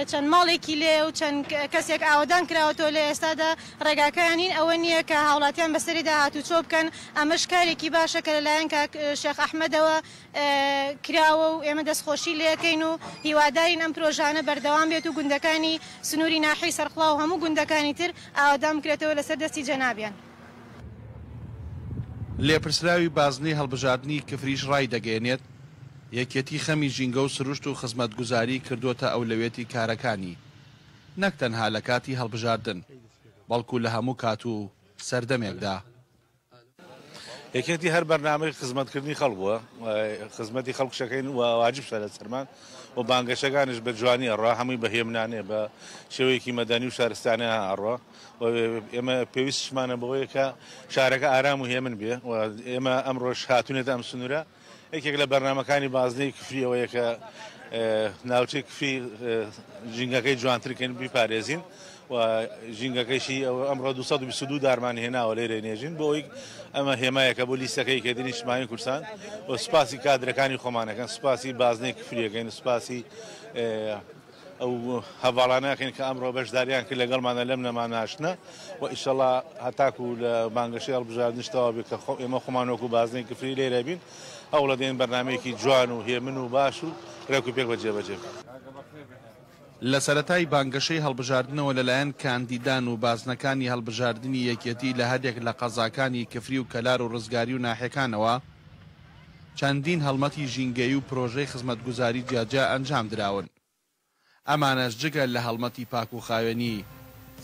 چەند ماڵێکی لێ و چەند کەسێک ئاوادان کراوەتەوە لە ئێستادا ڕێگاکانین ئەوە نییە کە هاوڵاتیان بەسەریدا هاتوچۆ بکەن ئەمەش کارێکی باشە کە لەلایەن شێخ ئەحمەدەوە کراوە و ئێمە دەستخۆشی لێەکەین و هیوادارین ئەم پرۆژانە بەردەوام بێت و گوندەکانی سنووری ناحی سەرقڵاو و هەموو گوندەکانی تر ئاوادان بکرێتەوە لەسەر دەستی جەنابیان لێپرسراوی بازنەی هەڵبژاردننی کفریش ڕای دەگەێنێت یەکێتی خەمی ژینگە و سروشت و خزمەتگوزاری کردوتە ئەولەوێتی کارەکانی نەک تەنها لە کاتی هەڵبژاردن بەڵکو لە هەموو کات و سەردەمێکدا یەکێتی هەر بەرنامەی خزمەتکردنی خەڵک بووە خزمەتی خەڵکشەکەین و واجب شە لە سەرمان و بانگەشەکانش بە جوانی ئەڕوا هەمووی بە هێمنانێ بە شێوەیەکی مەدانی و شارستانە ئەڕوا ئێمە پێویستشمانە بەوەیە کە شارەکە ئارام و هێمن بێ و ئێمە ئەمڕۆژ هاتوونێت ئەم سنوورە یەکێک لە بەرنامەکانی بازنەی کفریەوەیە کە ناوچەی کفری ژینگەکەی جوانترکەین بیپارێزین و ژینگەکەیشی ئەمڕۆ 222 دارمان هێناوە لێرە نێژین بۆ ئەوی ئەمە هێمایەکە بۆ لیستەکەی یەکێتی نیشتیمانی کوردستان و سوپاسی کادرەکانی خۆمانەکەن سوپاسی بازنەی کفریەکەین سوپاسی ئەو هەواڵانەکەین کە ئەمڕۆ بەشداریان کرد لەگەڵمانە لەم نەماناشنە و ئیشەڵا هەتاکو لە بانگەشەی هەڵبژاردنشتەوە بێت کە ئێمە خۆمانۆکو بازنەی کفری لێرە بین هەوڵە دێن بەرنامەیەکی جوان و هێمن و باش و ڕێک و پێک بەجێبەجێ لە سەرەتای بانگەشەی هەڵبژاردنەوە لەلایەن کاندیدان و بازنەکانی هەڵبژاردننی یەکێتی لە هەردێک لە قەزاکانی کفری و کەلار و ڕزگاری و ناحیەکانەوە چەندین هەڵمەتی ژینگەی و پرۆژەی خزمەتگوزاری جیاجیا ئەنجام دراون ئەمانەش جگە لە هەڵمەتی پاک و خاوێنی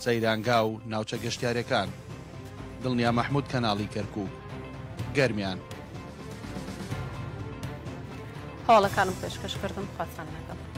سەیرانگا و ناوچە گەشتیارەکان دڵنیا مەحموود کەناڵی کەرکووک گەرمیان هەواڵەکانم پێشکەشکردن خواتان لەگەڵ